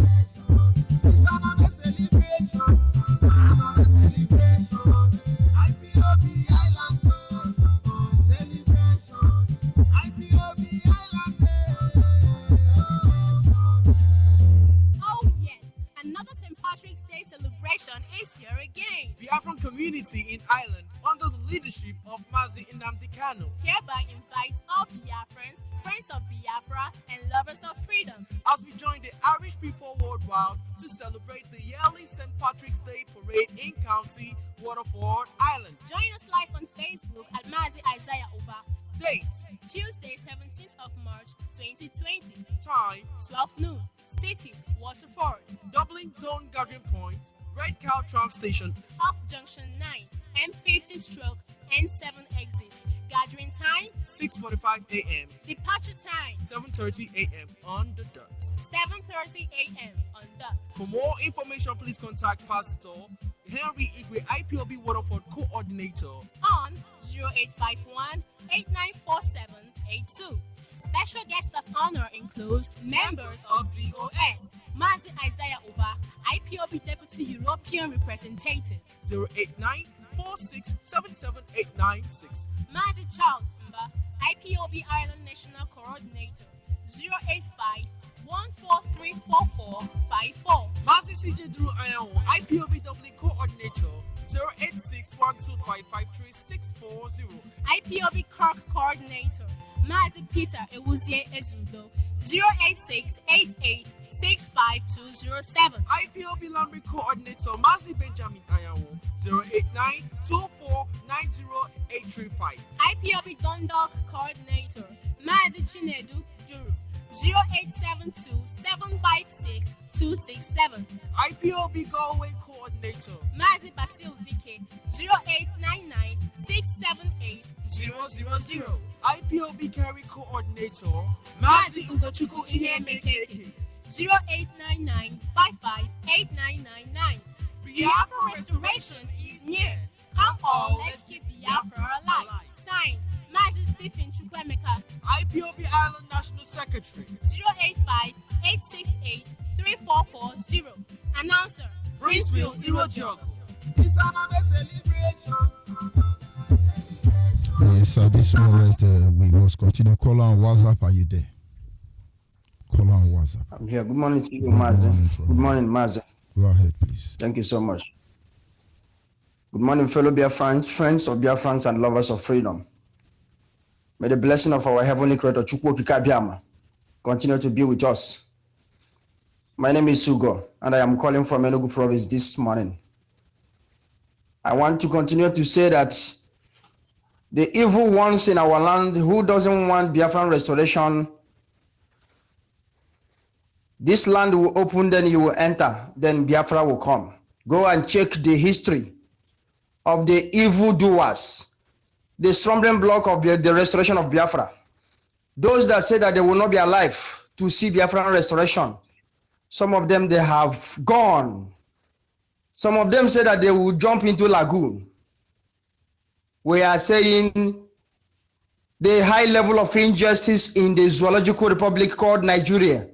Is here again. Biafran community in Ireland under the leadership of Mazi Nnamdi Kanu hereby invite all Biafrans, friends of Biafra, and lovers of freedom as we join the Irish people worldwide to celebrate the yearly St. Patrick's Day parade in County Waterford, Ireland. Join us live on Facebook at Mazi Isaiah Oba. Date Tuesday, 17th of March 2020. Time 12 noon. City Waterford. Dublin Zone Gathering Point, Red Cow Tram Station, off Junction 9, M50 stroke N7 exit. Gathering time 6:45 a.m. Departure time 7:30 a.m. on the dot. 7:30 a.m. on dot. For more information, please contact Pastor Henry Igwe, IPOB Waterford Coordinator on 0851 894782. Special guests of honor include members of BOS, Mazi Isaiah Oba, IPOB Deputy European Representative, 089-4677-896, Mazi Charles Mba, IPOB Ireland National Coordinator, 085-1434454, Mazi CJ Drew Ayawo, IPOB Dublin Coordinator, 086-12553-640, IPOB Cork Coordinator, Mazi Peter Ewuzie Ezudo, 086-88-65207. IPOB Laundry Coordinator, Mazi Benjamin Ayawo, 089-2490-835. IPOB Dundalk Coordinator, Mazi Chinedu Juru, 0872-756-267. IPOB Galway Coordinator, Mazi Basil Dike, 0899-678-000. IPOB Carry Coordinator, Mazi Ugochukwu Ihemekeke, 0899-558999. Biafra restoration is near. Come on, let's keep Biafra alive. Signed, Mazi Stephen Chukwemeka, IPOB Ireland National Secretary, 085-868-3440. Announcer, Brinsfield Irojogo. It's another celebration. Yes, at this moment, we must continue. Call on WhatsApp. Are you there? Call on WhatsApp. I'm here. Good morning to you, Mazi. Good morning, Mazi. Go ahead, please. Thank you so much. Good morning, fellow Biafrans, friends of Biafrans and lovers of freedom. May the blessing of our Heavenly Creator, Chukwu Okike Abiama, continue to be with us. My name is Sugo, and I am calling from Enugu Province this morning. I want to continue to say that the evil ones in our land who doesn't want Biafran restoration, this land will open, then you will enter, then Biafra will come. Go and check the history of the evildoers the stumbling block of the restoration of Biafra. Those that say that they will not be alive to see Biafran restoration, some of them, they have gone. Some of them say that they will jump into lagoon. We are saying the high level of injustice in the zoological republic called Nigeria.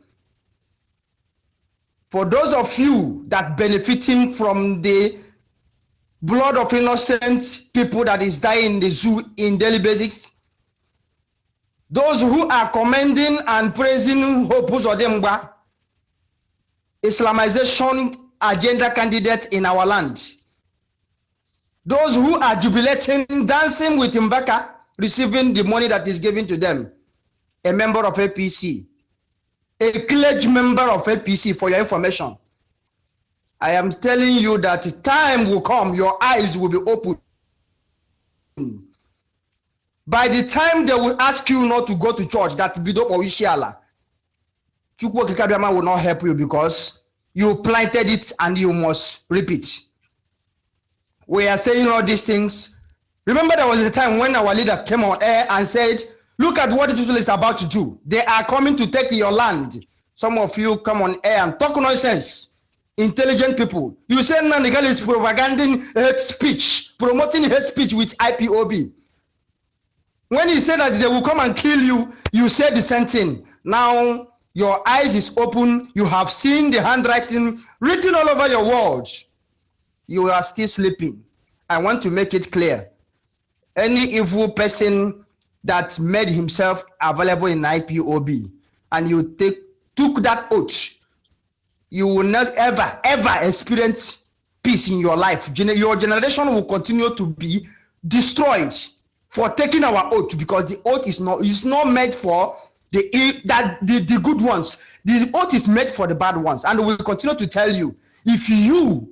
For those of you that benefiting from the blood of innocent people that is dying in the zoo in daily basis, those who are commending and praising Hope Uzodimma, Islamization agenda candidate in our land, those who are jubilating, dancing with Mbaka, receiving the money that is given to them, a member of APC, a pledged member of APC, for your information. I am telling you that time will come, your eyes will be open. By the time they will ask you not to go to church, that Bido Oishiala, Chukwu Kikabiama will not help you because you planted it and you must repeat. We are saying all these things. Remember, there was a time when our leader came on air and said, look at what Israel is about to do. They are coming to take your land. Some of you come on air and talk nonsense. Intelligent people. You say Nanigal is propaganding hate speech, promoting hate speech with IPOB. When he said that they will come and kill you, you said the same thing. Now your eyes is open. You have seen the handwriting written all over your walls. You are still sleeping. I want to make it clear. Any evil person that made himself available in IPOB and you took that oath, you will not ever experience peace in your life. Your generation will continue to be destroyed for taking our oath, because the oath is not made for the good ones. The oath is made for the bad ones. And we will continue to tell you, if you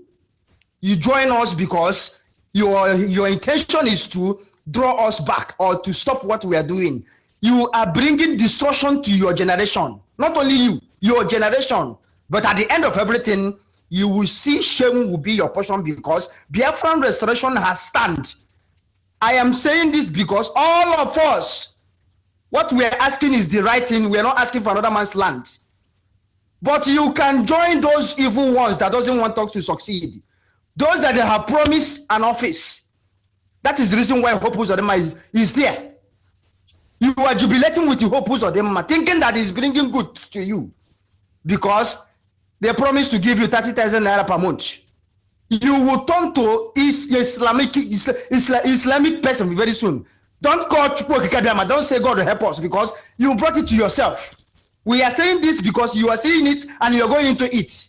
join us because your intention is to draw us back or to stop what we are doing, you are bringing destruction to your generation. Not only you, your generation. But at the end of everything, you will see shame will be your portion, because Biafran restoration has stand. I am saying this because all of us, what we are asking is the right thing. We are not asking for another man's land. But you can join those evil ones that doesn't want us to succeed. Those that they have promised an office. That is the reason why Hope Uzodimma is there. You are jubilating with the Hope Uzodimma, thinking that is bringing good to you, because they promised to give you 30,000 naira per month. You will turn to Islamic person very soon. Don't call Chukwu Kikabiama. Don't say God will help us, because you brought it to yourself. We are saying this because you are seeing it and you are going into it.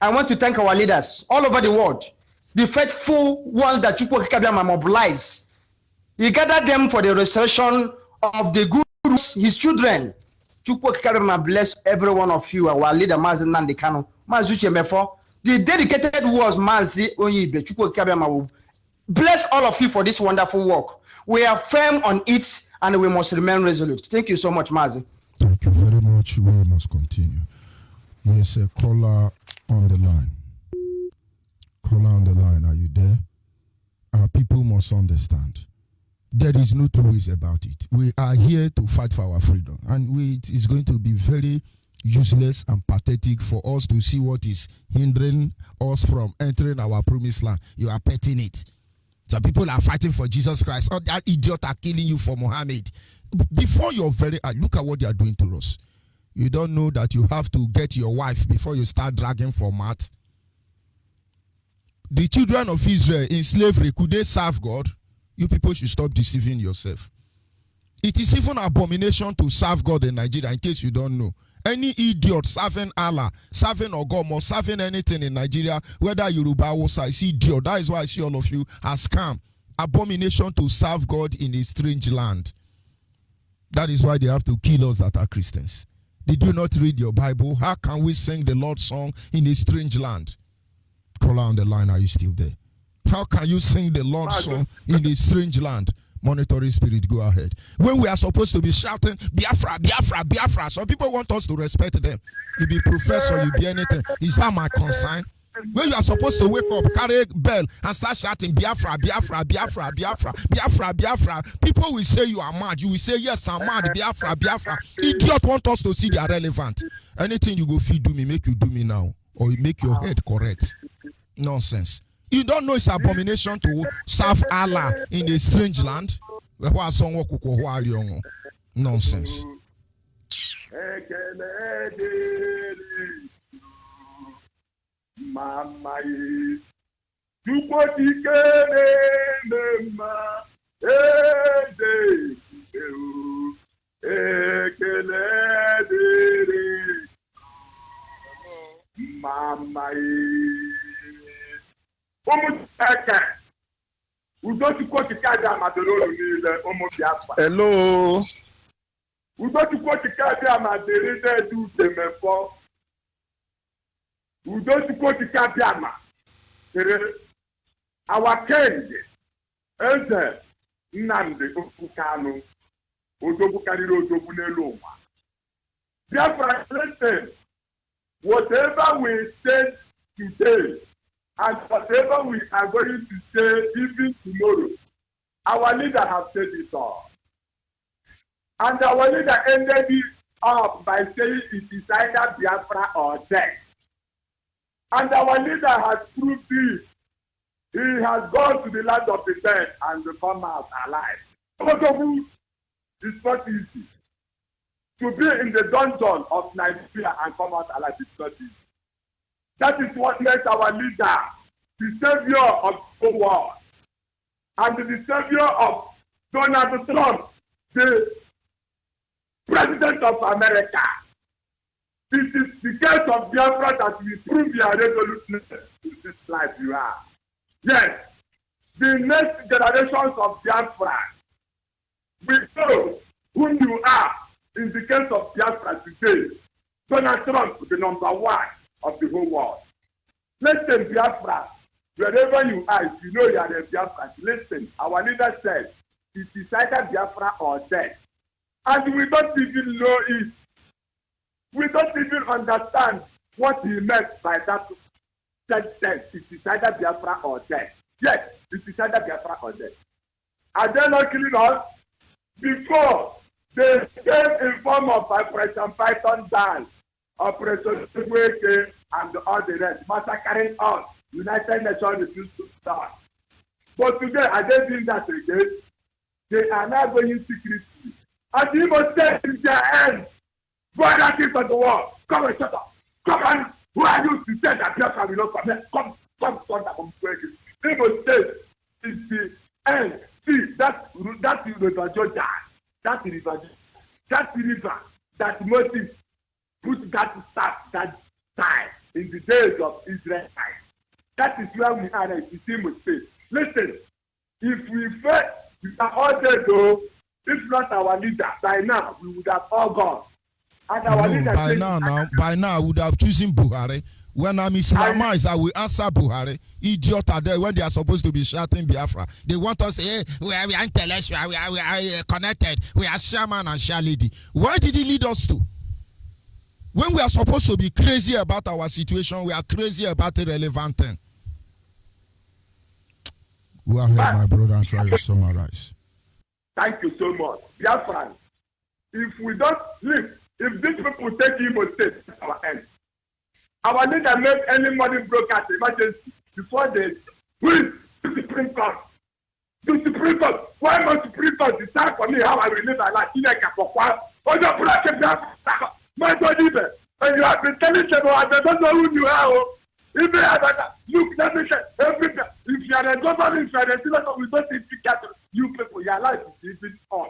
I want to thank our leaders all over the world, the faithful ones that Chukwu Kikabiama mobilized. He gathered them for the restoration of the good, his children. Chukwu Kikabiama bless every one of you. Our leader, Mazi Nnamdi Kanu, Mazi Uche Mefo. The dedicated was Mazi Onyibe. Chukwu Kikabiama will bless all of you for this wonderful work. We are firm on it and we must remain resolute. Thank you so much, Mazi. Thank you very much. We must continue. Yes, a caller on the line. Caller on the line, are you there? Our people must understand. There is no two ways about it. We are here to fight for our freedom, and it is going to be very useless and pathetic for us to see what is hindering us from entering our promised land. You are petting it. So people are fighting for Jesus Christ. Oh, that idiot are killing you for Muhammad. Before your very eyes, look at what they are doing to us. You don't know that you have to get your wife before you start dragging for mat. The children of Israel in slavery, could they serve God? You people should stop deceiving yourself. It is even abomination to serve God in Nigeria, in case you don't know. Any idiot serving Allah, serving Ogomo, serving anything in Nigeria, whether Yoruba or Hausa, is idiot. That is why I see all of you as scam. Abomination to serve God in a strange land. That is why they have to kill us that are Christians. Did you not read your Bible? How can we sing the Lord's song in a strange land? Caller on the line, are you still there? How can you sing the Lord's song in a strange land? Monitoring spirit, go ahead. When we are supposed to be shouting, Biafra, Biafra, Biafra, some people want us to respect them. You be professor, you be anything. Is that my concern? When you are supposed to wake up, carry bell and start shouting Biafra, Biafra, Biafra, Biafra, Biafra, Biafra. People will say you are mad. You will say, yes, I'm mad, Biafra, Biafra. Idiot want us to see they are relevant. Anything you go feed do me, make you do me now. Or you make your head correct. Nonsense. You don't know it's abomination to serve Allah in a strange land? Nonsense. Mama ye, Tupotikene mema, ekele dere, mama ye. Hello. Our king, Eze Nnamdi Kanu, Odogu Kariro Odogu Neloma. Biafra, listen, whatever we say today, and whatever we are going to say even tomorrow, our leader has said it all. And our leader ended it up by saying it is either Biafra or death. And our leader has proved this. He has gone to the land of the dead and come out alive. It's not easy. To be in the dungeon of Nigeria and come out alive is not easy. That is what makes our leader the savior of the world and the savior of Donald Trump, the president of America. It is the case of Biafra that we prove your resoluteness in this life you are. Yes, the next generations of Biafra will know who you are. In the case of Biafra today, Donald Trump is the number one of the whole world. Listen, Biafra, wherever you are, if you know you are a Biafra, listen, our leader said, it is either Biafra or death. And we don't even know it. We don't even understand what he meant by that sentence. It is either Biafra or death. Yes, it is either Biafra or death. Are they not killing us? Before, they came in form of Operation Python dance, Operation Wake, and all the rest, massacring us. United Nations refused to start. But today, are they doing that again? They are now going secretly. And he must say in their end, go and kill on the wall. Come and shut up. Come on. Who are you to say that Biafra will not come here? Come, thunder, come breaking. He must say it's the end. See, that river Jordan, that river, that Moses put that staff that time in the days of Israel time. That is where we are at the same space. Listen, if we fail, we are all dead though. If not our leader, by now we would have all gone. And our leader by now I would have chosen Buhari. When I'm Islamized, I will answer Buhari. Idiot are there when they are supposed to be shouting Biafra. They want us to say, hey, we are intellectual, we are connected, we are shaman and shalady. Why did he lead us to? When we are supposed to be crazy about our situation, we are crazy about irrelevant thing. Go ahead, my brother, and try to summarize. Thank you so much. Biafra, if we don't live, if these people take Imo State at our end, our leader made any money broadcast emergency before they will the Supreme Court. The Supreme Court, why must the Supreme Court decide for me how I will live my life? Onyibe, and you have been telling them, I don't know who you are. If they are, look, let me say, if you are a government, if you are a senator, we don't need to get you people. Your life is even on.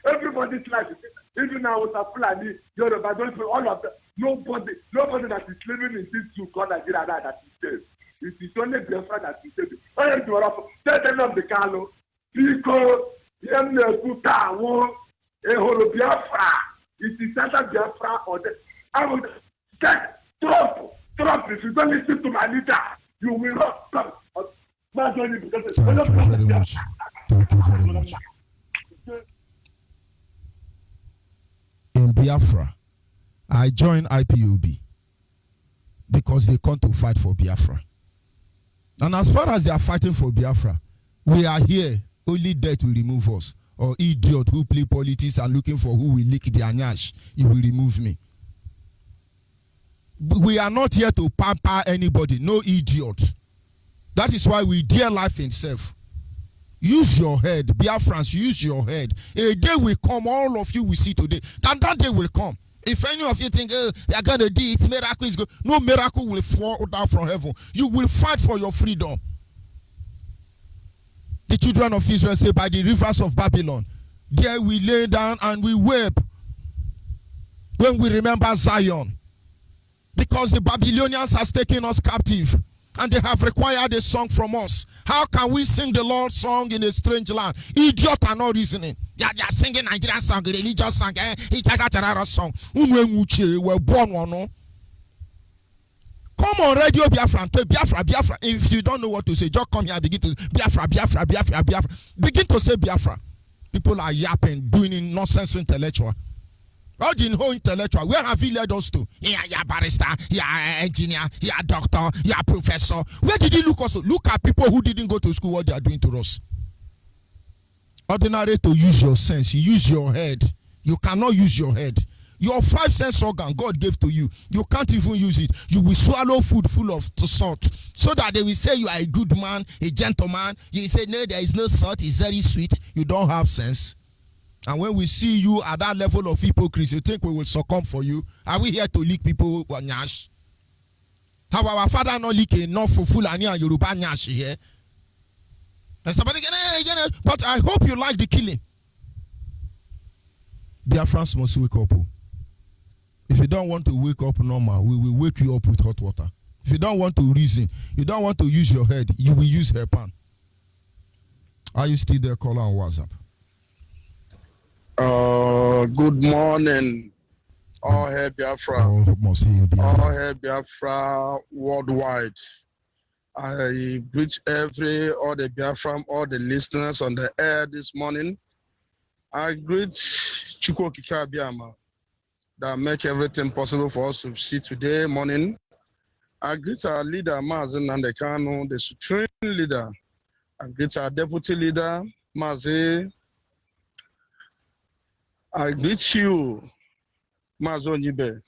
Everybody's life is even now with a Fulani, Yoruba, all of them. Nobody that is living in this zoo called Nigeria that is safe. It is only Biafra that is safe. I am to Rafa. Tell them of the Kalo. Because Biafra. It is either Biafra or the. I would say Trump, if you don't listen to my leader, you will not come. Thank you very much. Thank you very much. In Biafra, I joined IPOB because they come to fight for Biafra. And as far as they are fighting for Biafra, we are here. Only death will remove us. Or idiot who play politics and looking for who will lick their nyash, he will remove me. We are not here to pamper anybody. No idiot. That is why we dare life itself. Use your head. Biafrans, use your head. A day will come, all of you will see today. And that day will come. If any of you think, oh, they are going to do it, miracle is good. No miracle will fall down from heaven. You will fight for your freedom. The children of Israel say, by the rivers of Babylon, there we lay down and we weep when we remember Zion. Because the Babylonians has taken us captive and they have required a song from us. How can we sing the Lord's song in a strange land? Idiot are not reasoning. They are singing Nigerian song, religious song, song. We're born one, no? Come on, Radio Biafra and tell Biafra. If you don't know what to say, just come here and begin to Biafra. Begin to say Biafra. People are yapping, doing nonsense intellectual. All the whole intellectual, where have you led us to? You're barrister, you're engineer, you're doctor, you're professor. Where did he look us to? Look at people who didn't go to school, what they are doing to us. Ordinary to use your sense, you use your head. You cannot use your head. Your 5 sense organ God gave to you, you can't even use it. You will swallow food full of salt, so that they will say you are a good man, a gentleman. You say, no, there is no salt, it's very sweet. You don't have sense. And when we see you at that level of hypocrisy, you think we will succumb for you? Are we here to lick people nyash? Have our father not lick enough for Fulani and Yoruba nyash here? And somebody but I hope you like the killing. Biafrans must wake up. If you don't want to wake up normal, we will wake you up with hot water. If you don't want to reason, you don't want to use your head, you will use hairpan. Are you still there, caller on WhatsApp? Good morning. All hail Biafra. All hail Biafra worldwide. I greet all the Biafra, all the listeners on the air this morning. I greet Chukwu Okike Abiama that make everything possible for us to see today morning. I greet our leader, Mazi Nandekano, the supreme leader. I greet our deputy leader, Mazi. I greet you, Mazi Onyibe,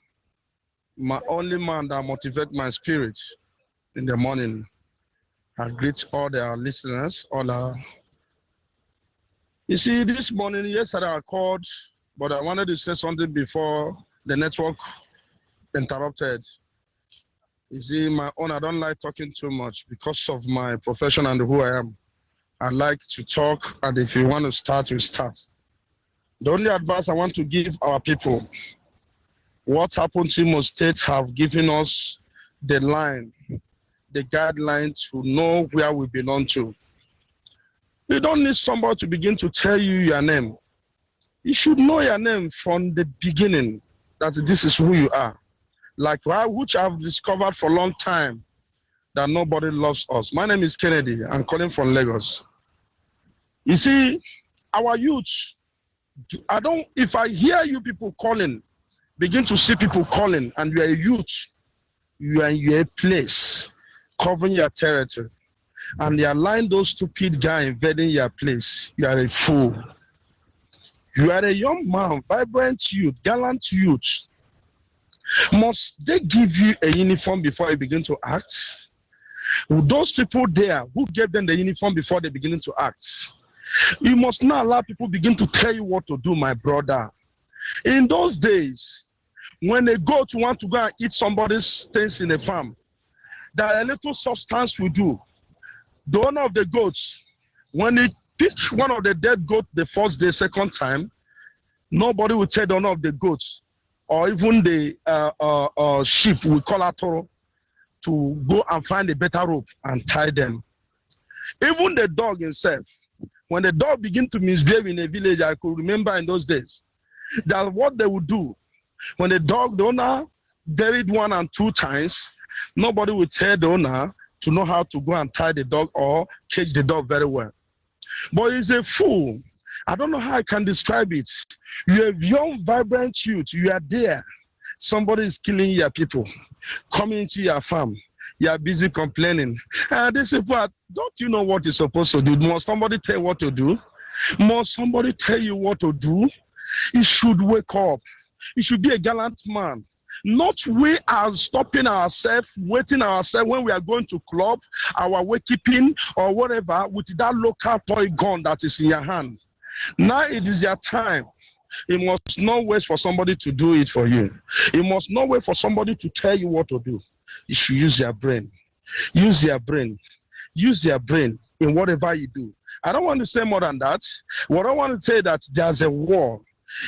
my only man that motivates my spirit in the morning. I greet all our listeners, You see, this morning, yesterday I called, but I wanted to say something before the network interrupted. You see, my own, I don't like talking too much because of my profession and who I am. I like to talk, and if you want to start, you start. The only advice I want to give our people, what happened to Imo State have given us the line, the guideline to know where we belong to. You don't need somebody to begin to tell you your name. You should know your name from the beginning, that this is who you are. Like which I've discovered for a long time, that nobody loves us. My name is Kennedy. I'm calling from Lagos. You see, our youth, if I hear you people calling, begin to see people calling, and you are a youth, you are in your place, covering your territory, and they align those stupid guys invading your place, you are a fool. You are a young man, vibrant youth, gallant youth. Must they give you a uniform before you begin to act? Those people there, who gave them the uniform before they begin to act? You must not allow people begin to tell you what to do, my brother. In those days, when a goat want to go and eat somebody's things in a farm, there are a little substance we do. The owner of the goats, when he pick one of the dead goat the first day, second time, nobody will tell the owner of the goats, or even the sheep, we call atoro, to go and find a better rope and tie them. Even the dog himself, when the dog begin to misbehave in a village, I could remember in those days, that what they would do, when the owner buried 1 and 2 times, nobody would tell the owner to know how to go and tie the dog or cage the dog very well. But he's a fool. I don't know how I can describe it. You have young, vibrant youth. You are there. Somebody is killing your people, coming into your farm. You are busy complaining. These people don't you know what you're supposed to do? Must somebody tell you what to do? Must somebody tell you what to do? You should wake up. You should be a gallant man. Not we are stopping ourselves, waiting ourselves when we are going to club, our wakekeeping or whatever with that local toy gun that is in your hand. Now it is your time. You must not wait for somebody to do it for you. You must not wait for somebody to tell you what to do. You should use your brain. Use your brain. Use your brain in whatever you do. I don't want to say more than that. What I want to say that there's a war.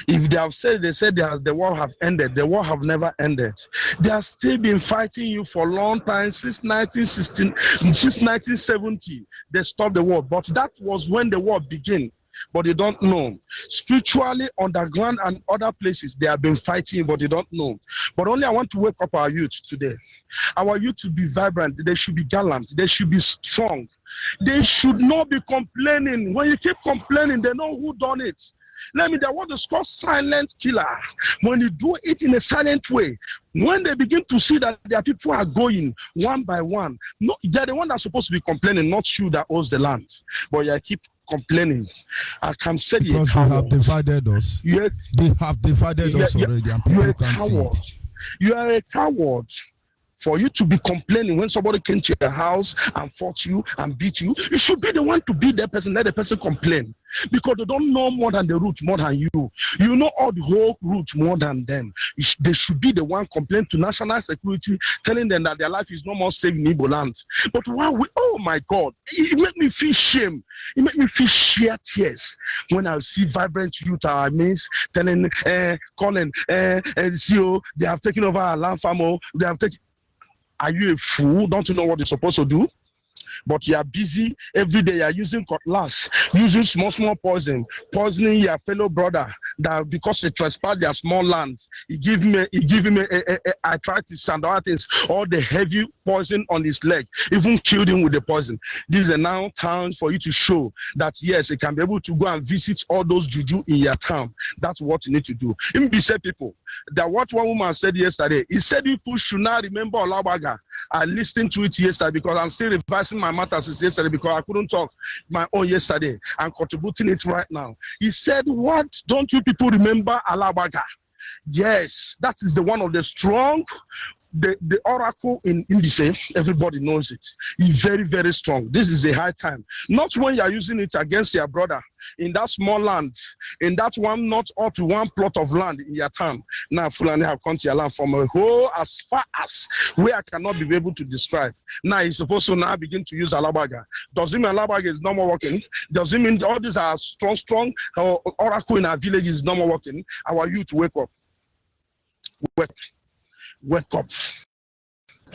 If they said the war have ended, the war have never ended. They have still been fighting you for a long time, since 1970. They stopped the war, but that was when the war began. But you don't know. Spiritually, underground and other places, they have been fighting, but you don't know. But only I want to wake up our youth today. Our youth to be vibrant. They should be gallant. They should be strong. They should not be complaining. When you keep complaining, they know who done it. Let me tell you what is called silent killer. When you do it in a silent way, when they begin to see that their people are going one by one, no, they're the one that's supposed to be complaining, not you that owns the land. But you keep complaining. I can say because they have divided us. They have divided us already, and people can't see it. You are a coward. For you to be complaining when somebody came to your house and fought you and beat you, you should be the one to beat that person, let the person complain. Because they don't know more than the root, more than you. You know all the whole root more than them. They should be the one complaining to national security, telling them that their life is no more safe in Igbo land. But oh my God, it make me feel shame. It make me feel sheer tears when I see vibrant youth, telling, calling, CEO, they have taken over our land farm, they have taken. Are you a fool? Don't you know what you're supposed to do? But you are busy every day. You are using cutlass, using small poisoning your fellow brother. That because they trespass their small land, he give him arthritis and other things. All the heavy poison on his leg, even killed him with the poison. This is now time for you to show that yes, you can be able to go and visit all those juju in your town. That's what you need to do. He said, people, that what one woman said yesterday. He said people should not remember Olabaga. I listened to it yesterday because I'm still revising my matters since yesterday because I couldn't talk my own yesterday. I'm contributing it right now. He said, what don't you people remember Alabaga? Yes, that is the one of the strong, the oracle in Mbise. Everybody knows it. He's very, very strong. This is a high time. Not when you are using it against your brother in that small land, in that one, not up to one plot of land in your town. Now, Fulani have come to your land from a whole as far as where I cannot be able to describe. Now, he's supposed to now begin to use Alabaga. Does it mean Alabaga is no more working? Does it mean all these are strong oracle in our village is no more working? Our youth wake up. Wake up.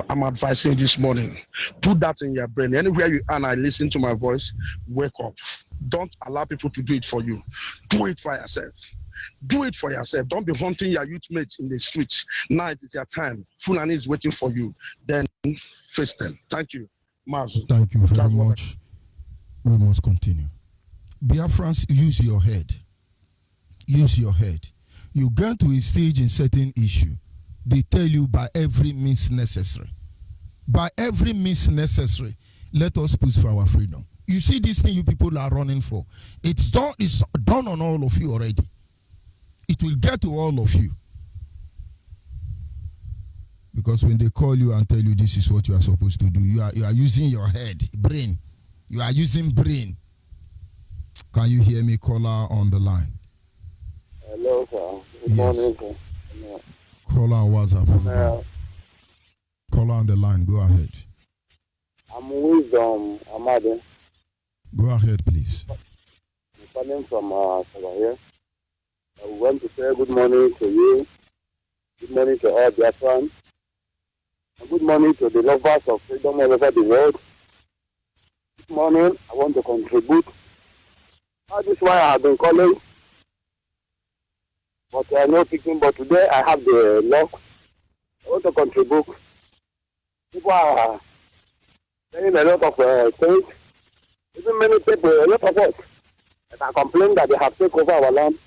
I'm advising you this morning. Put that in your brain. Anywhere you are and I listen to my voice, wake up. Don't allow people to do it for you. Do it for yourself. Do it for yourself. Don't be hunting your youth mates in the streets. Now it is your time. Fulani is waiting for you. Then face them. Thank you, Mazu. Thank you very much. We must continue. Biafrans, use your head. Use your head. You get to a stage in certain issue. They tell you by every means necessary. By every means necessary, let us push for our freedom. You see this thing you people are running for. It's done on all of you already. It will get to all of you. Because when they call you and tell you this is what you are supposed to do, you are using your head, brain. You are using brain. Can you hear me, caller on the line? Hello, sir. Good morning, sir. Caller on WhatsApp. Caller on the line. Go ahead. I'm with Amade. Go ahead, please. I'm calling from here. I want to say good morning to you. Good morning to all Biafrans. And good morning to the lovers of freedom all over the world. This morning, I want to contribute. That is why I have been calling. But I know picking, but today I have the luck. I want to contribute. People are saying a lot of things. Even many people, a lot of us, that are complaining that they have taken over our land.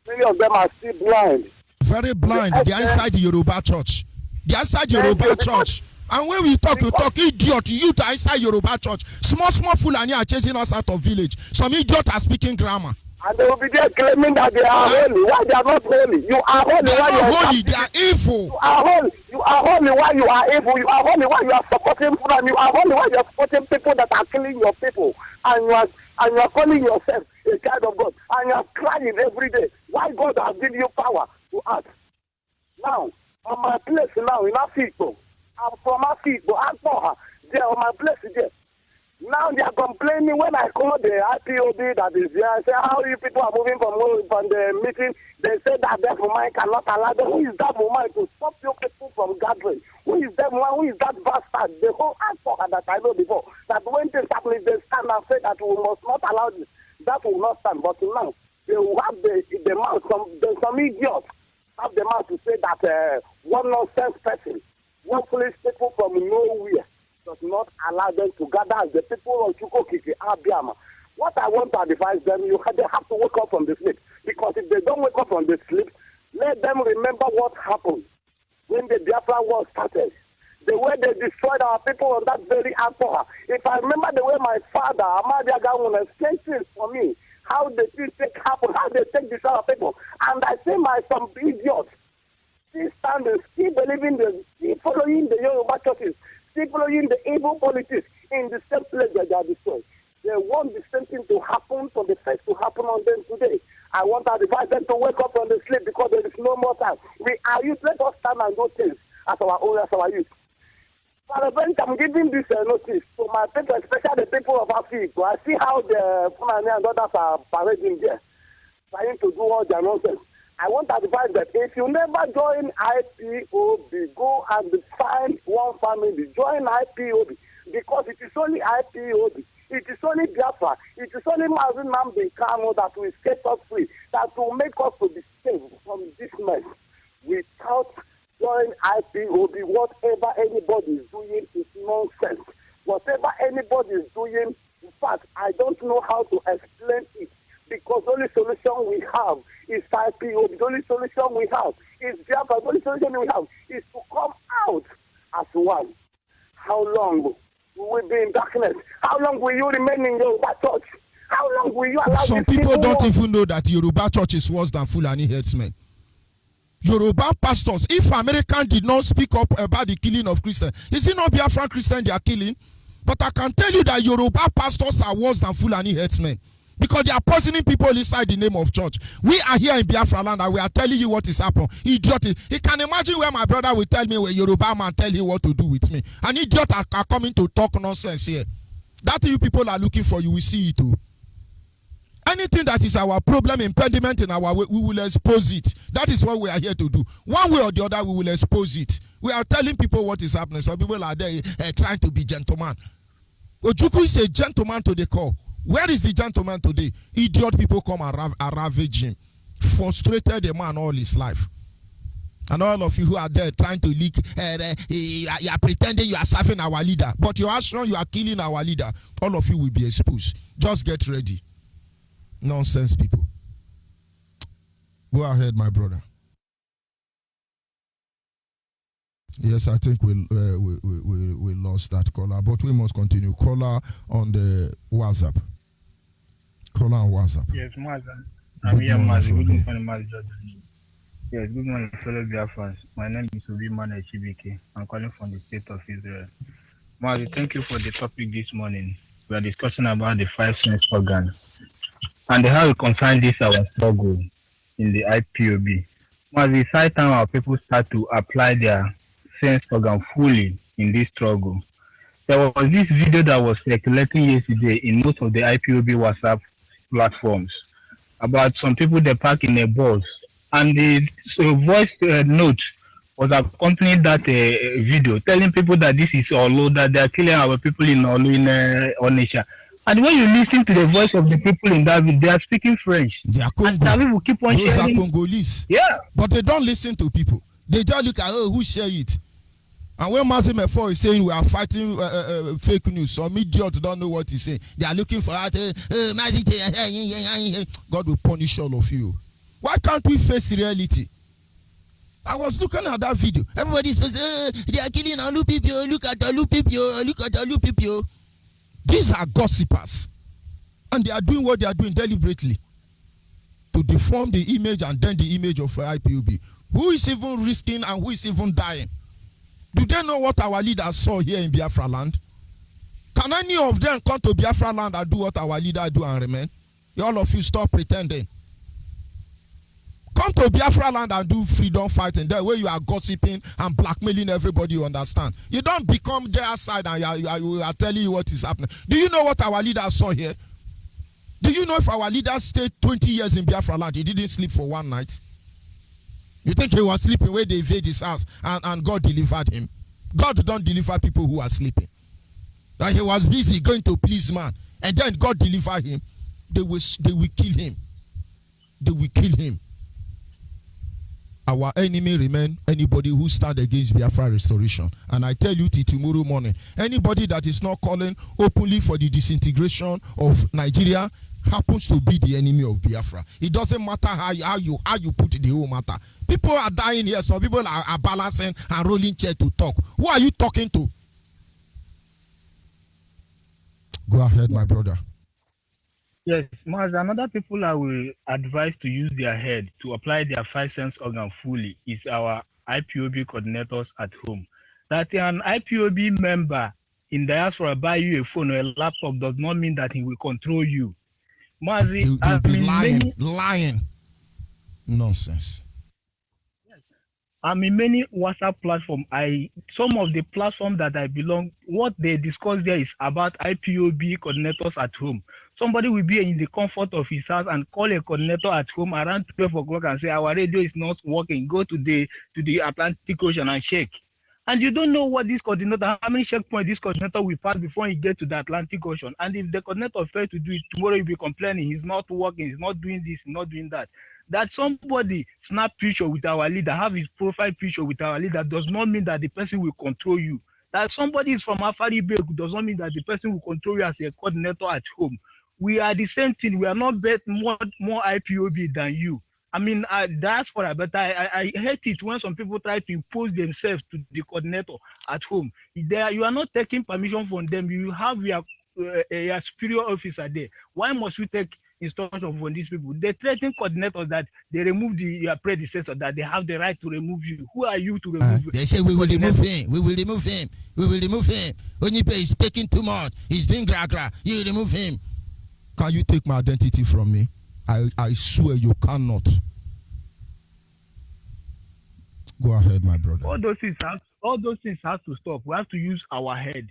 Many of them are still blind. very blind. They are inside the Yoruba church. They are inside Yoruba church. And when we talk idiot, youth are inside Yoruba church. Small Fulani are chasing us out of village. Some idiot are speaking grammar. And they will be there claiming that they are holy. Why they are not holy? You are holy. They are not holy. They are evil. You are holy. You are holy. Why you are evil? You are holy. Why you are supporting Fulani? You are holy. Why you are supporting people that are killing your people? And you are calling yourself a child of God. And you are crying every day. Why God has given you power to act? Now, on my place now in Afiko, I'm from Afiko. I'm for her. There on my place there. Now they are complaining when I call the IPOB that is there. I say, how you people are moving from the meeting? They say that that woman cannot allow them. Who is that woman to stop you people from gathering? Who is that one? Who is that bastard? The whole answer that I know before. That when things happen, they stand and say that we must not allow this. That will not stand. But now, they will have the mouth. Some idiots have the mouth to say that one nonsense person, one foolish people from nowhere, does not allow them to gather as the people of Chukokiki, Abiama. What I want to advise them, they have to wake up from the sleep. Because if they don't wake up from the sleep, let them remember what happened when the Biafra war started. The way they destroyed our people on that very altar. If I remember the way my father, Amadi Agawun, explained things for me, how the things happen, how they take destroy our people. And I say some idiots still standing, still believing, still following the Yoruba churches, still following the evil politics in the same place that they are destroyed. They want the same thing to happen to the first to happen on them today. I want to advise them to wake up from the sleep because there is no more time. We are youth. Let us stand and do things as our own, as our youth. For event, I'm giving this notice to my people, especially the people of Africa. I see how the Fulani and others are parading there, trying to do all their nonsense. I want to advise that if you never join IPOB, go and find one family, join IPOB, because it is only IPOB, it is only Biafra, it is only Mazin Nambi Kano that will set us free, that will make us to be saved from this mess. Without joining IPOB, whatever anybody is doing is nonsense. Whatever anybody is doing, in fact, I don't know how to explain it. Because the only solution we have is IPO. The only solution we have is Biafra. The only solution we have is to come out as one. How long will we be in darkness? How long will you remain in Yoruba church? How long will you allow some people don't even know that Yoruba church is worse than Fulani headsmen. Yoruba pastors, if American did not speak up about the killing of Christians, is it not Biafran Christian they are killing? But I can tell you that Yoruba pastors are worse than Fulani headsmen. Because they are poisoning people inside the name of church. We are here in Biafra land and we are telling you what is happening. Idiot. He can imagine where my brother will tell me when Yoruba man tell him what to do with me. An idiot are coming to talk nonsense here. That you people are looking for, you will see it too. Anything that is our problem, impediment in our way, we will expose it. That is what we are here to do. One way or the other, we will expose it. We are telling people what is happening. Some people are there trying to be gentleman. Ojukwu is a gentleman to the core. Where is the gentleman today? Idiot people come and ravage him. Frustrated the man all his life. And all of you who are there trying to leak, you are pretending you are serving our leader. But you are sure you are killing our leader. All of you will be exposed. Just get ready. Nonsense people. Go ahead, my brother. Yes, I think we lost that caller, but we must continue. Caller on the WhatsApp. Caller on WhatsApp. Yes, Mazen. I'm here, Mazen. Good morning, Mazen. Yes, good morning, fellow Biafrans. My name is Obi-Man Chibike. I'm calling from the state of Israel. Mazen, thank you for the topic this morning. We are discussing about the 5 sense organ and how we concern this our struggle in the IPOB. Mazen, it's high time our people start to apply their sense organ fully in this struggle. There was this video that was circulating yesterday in most of the IPOB WhatsApp platforms about some people they park in a bus, and the voice note was accompanying that video, telling people that this is Olo, that they are killing our people in Olo in Onitsha. And when you listen to the voice of the people in that video, they are speaking French. They are Congo. And people keep on Those sharing. are Congolese. Yeah. But they don't listen to people. They just look at who share it. And when Mazim Efo is saying we are fighting fake news, some idiots don't know what he's saying. They are looking for that. God will punish all of you. Why can't we face reality? I was looking at that video. Everybody's saying, they are killing Alu people. Look at Alu people. Look at Alu people. These are gossipers. And they are doing what they are doing deliberately to deform the image and then the image of IPOB. Who is even risking and who is even dying? Do they know what our leaders saw here in Biafra land? Can any of them come to Biafra land and do what our leader do and remain? All of you stop pretending. Come to Biafra land and do freedom fighting. There where you are gossiping and blackmailing everybody, you understand. You don't become their side and you are telling you what is happening. Do you know what our leaders saw here? Do you know if our leader stayed 20 years in Biafra land, he didn't sleep for one night? You think he was sleeping where they invade his house and God delivered him? God don't deliver people who are sleeping. That he was busy going to please man and then God delivered him. They will kill him. They will kill him. Our enemy remain anybody who stand against Biafra restoration. And I tell you till tomorrow morning, anybody that is not calling openly for the disintegration of Nigeria happens to be the enemy of Biafra. It doesn't matter how you put the whole matter. People are dying here. Some people are balancing and rolling chair to talk. Who are you talking to? Go ahead, my brother. Yes, Maz, another people I will advise to use their head to apply their 5 sense organ fully is our IPOB coordinators at home. That an IPOB member in diaspora buy you a phone or a laptop does not mean that he will control you. Maz, You'll be lying. Nonsense. I'm in many WhatsApp platforms. Some of the platforms that I belong, what they discuss there is about IPOB coordinators at home. Somebody will be in the comfort of his house and call a coordinator at home around 12 o'clock and say, our radio is not working. Go to the Atlantic Ocean and check. And you don't know what this coordinator, how many checkpoints this coordinator will pass before he gets to the Atlantic Ocean. And if the coordinator fails to do it, tomorrow he'll be complaining, he's not working, he's not doing this, he's not doing that. That somebody snap picture with our leader, have his profile picture with our leader, does not mean that the person will control you. That somebody is from Afaribe does not mean that the person will control you as a coordinator at home. We are the same thing. We are not more IPOB than you. I mean, diaspora, but I hate it when some people try to impose themselves to the coordinator at home. You are not taking permission from them. You have your superior officer there. Why must you take instruction from these people? They threaten coordinators that they remove your predecessor, that they have the right to remove you. Who are you to remove? They say we will remove him. We will remove him. We will remove him. Onyibe is taking too much. He's doing gra. You remove him. Can you take my identity from me? I swear you cannot. Go ahead, my brother. All those things have to stop. We have to use our head.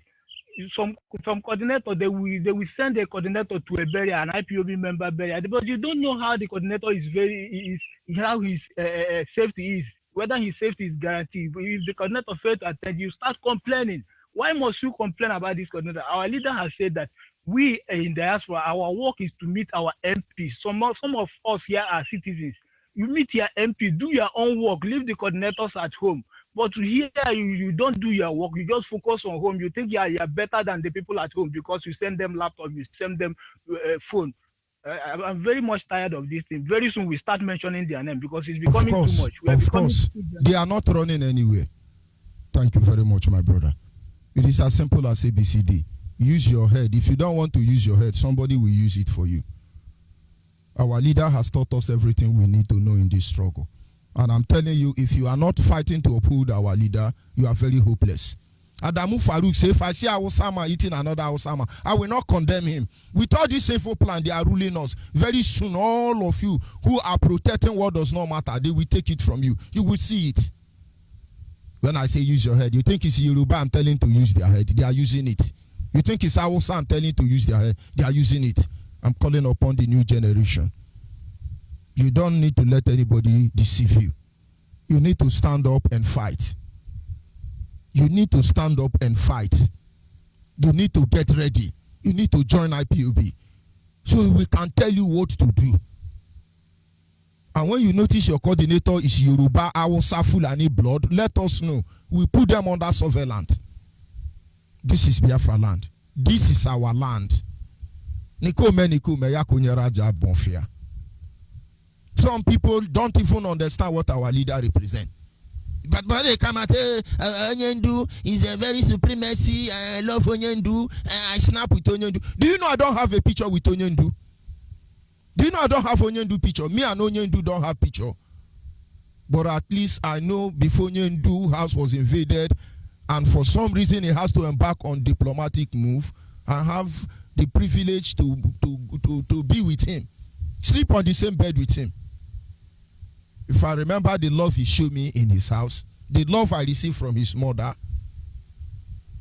Some coordinator, they will send a coordinator to a burial, an IPOB member burial, but you don't know how the coordinator how his safety is, whether his safety is guaranteed. If the coordinator fails to attend, you start complaining. Why must you complain about this coordinator? Our leader has said that we in diaspora, our work is to meet our MPs. Some of us here are citizens. You meet your MP, do your own work, leave the coordinators at home. But here, you don't do your work. You just focus on home. You think you're better than the people at home because you send them laptop, you send them phone. I'm very much tired of this thing. Very soon we start mentioning their name because it's becoming too much. Of course, they are not running anywhere. Thank you very much, my brother. It is as simple as ABCD. Use your head. If you don't want to use your head, somebody will use it for you. Our leader has taught us everything we need to know in this struggle. And I'm telling you, if you are not fighting to uphold our leader, you are very hopeless. Adamu Farouk said, if I see Awosama eating another Awosama, I will not condemn him. With all this sinful plan, they are ruling us. Very soon, all of you who are protecting what does not matter, they will take it from you. You will see it. When I say use your head, you think it's Yoruba I'm telling to use their head. They are using it. You think it's Hausa I'm telling to use their head. They are using it. I'm calling upon the new generation. You don't need to let anybody deceive you. You need to stand up and fight. You need to stand up and fight. You need to get ready. You need to join IPOB so we can tell you what to do. And when you notice your coordinator is Yoruba, Hausa, Fulani blood, let us know. We put them under surveillance. This is Biafra land. This is our land. Some people don't even understand what our leader represents. But they come at Onyendu is a very supremacy. I love Onyendu. I snap with Onyendu. Do you know I don't have a picture with Onyendu? Do you know I don't have Onyendu picture? Me and Onyendu don't have picture. But at least I know before Onyendu house was invaded, and for some reason he has to embark on diplomatic move, I have the privilege to be with him, sleep on the same bed with him. If I remember the love he showed me in his house, the love I received from his mother,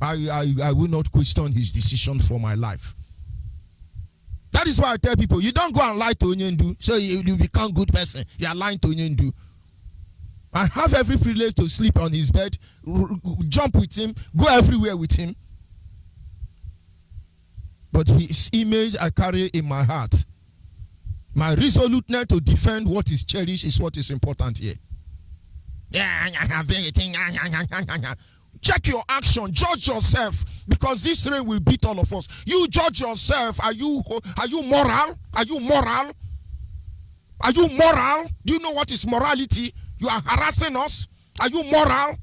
I will not question his decision for my life. That is why I tell people, you don't go and lie to Onyendu, so you become good person. You are lying to Onyendu. I have every privilege to sleep on his bed, jump with him, go everywhere with him. But his image I carry in my heart. My resoluteness to defend what is cherished is what is important here. Check your action, judge yourself, because this rain will beat all of us. You judge yourself. Are you moral? Are you moral? Are you moral? Do you know what is morality? You are harassing us. Are you moral?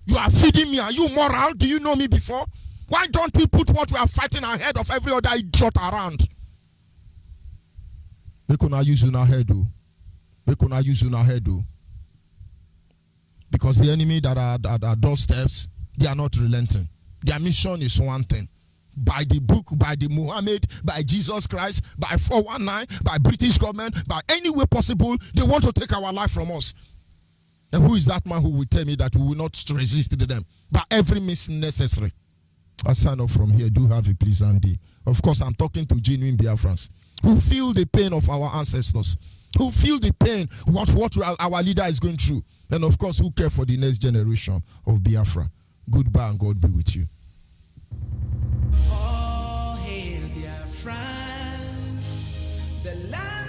You are feeding me. Are you moral? Do you know me before? Why don't we put what we are fighting ahead of every other idiot around? We cannot use in our head, though. We cannot use in our head, though. Because the enemy that are at doorsteps, they are not relenting. Their mission is one thing. By the book, by the Muhammad, by Jesus Christ, by 419, by British government, by any way possible, they want to take our life from us. And who is that man who will tell me that we will not resist them? By every means necessary. I sign off from here. Do have a pleasant day. Of course, I'm talking to genuine Biafrans who feel the pain of our ancestors, who feel the pain what our leader is going through, and of course, who care for the next generation of Biafra. Goodbye and God be with you. All hail Biafra, the land.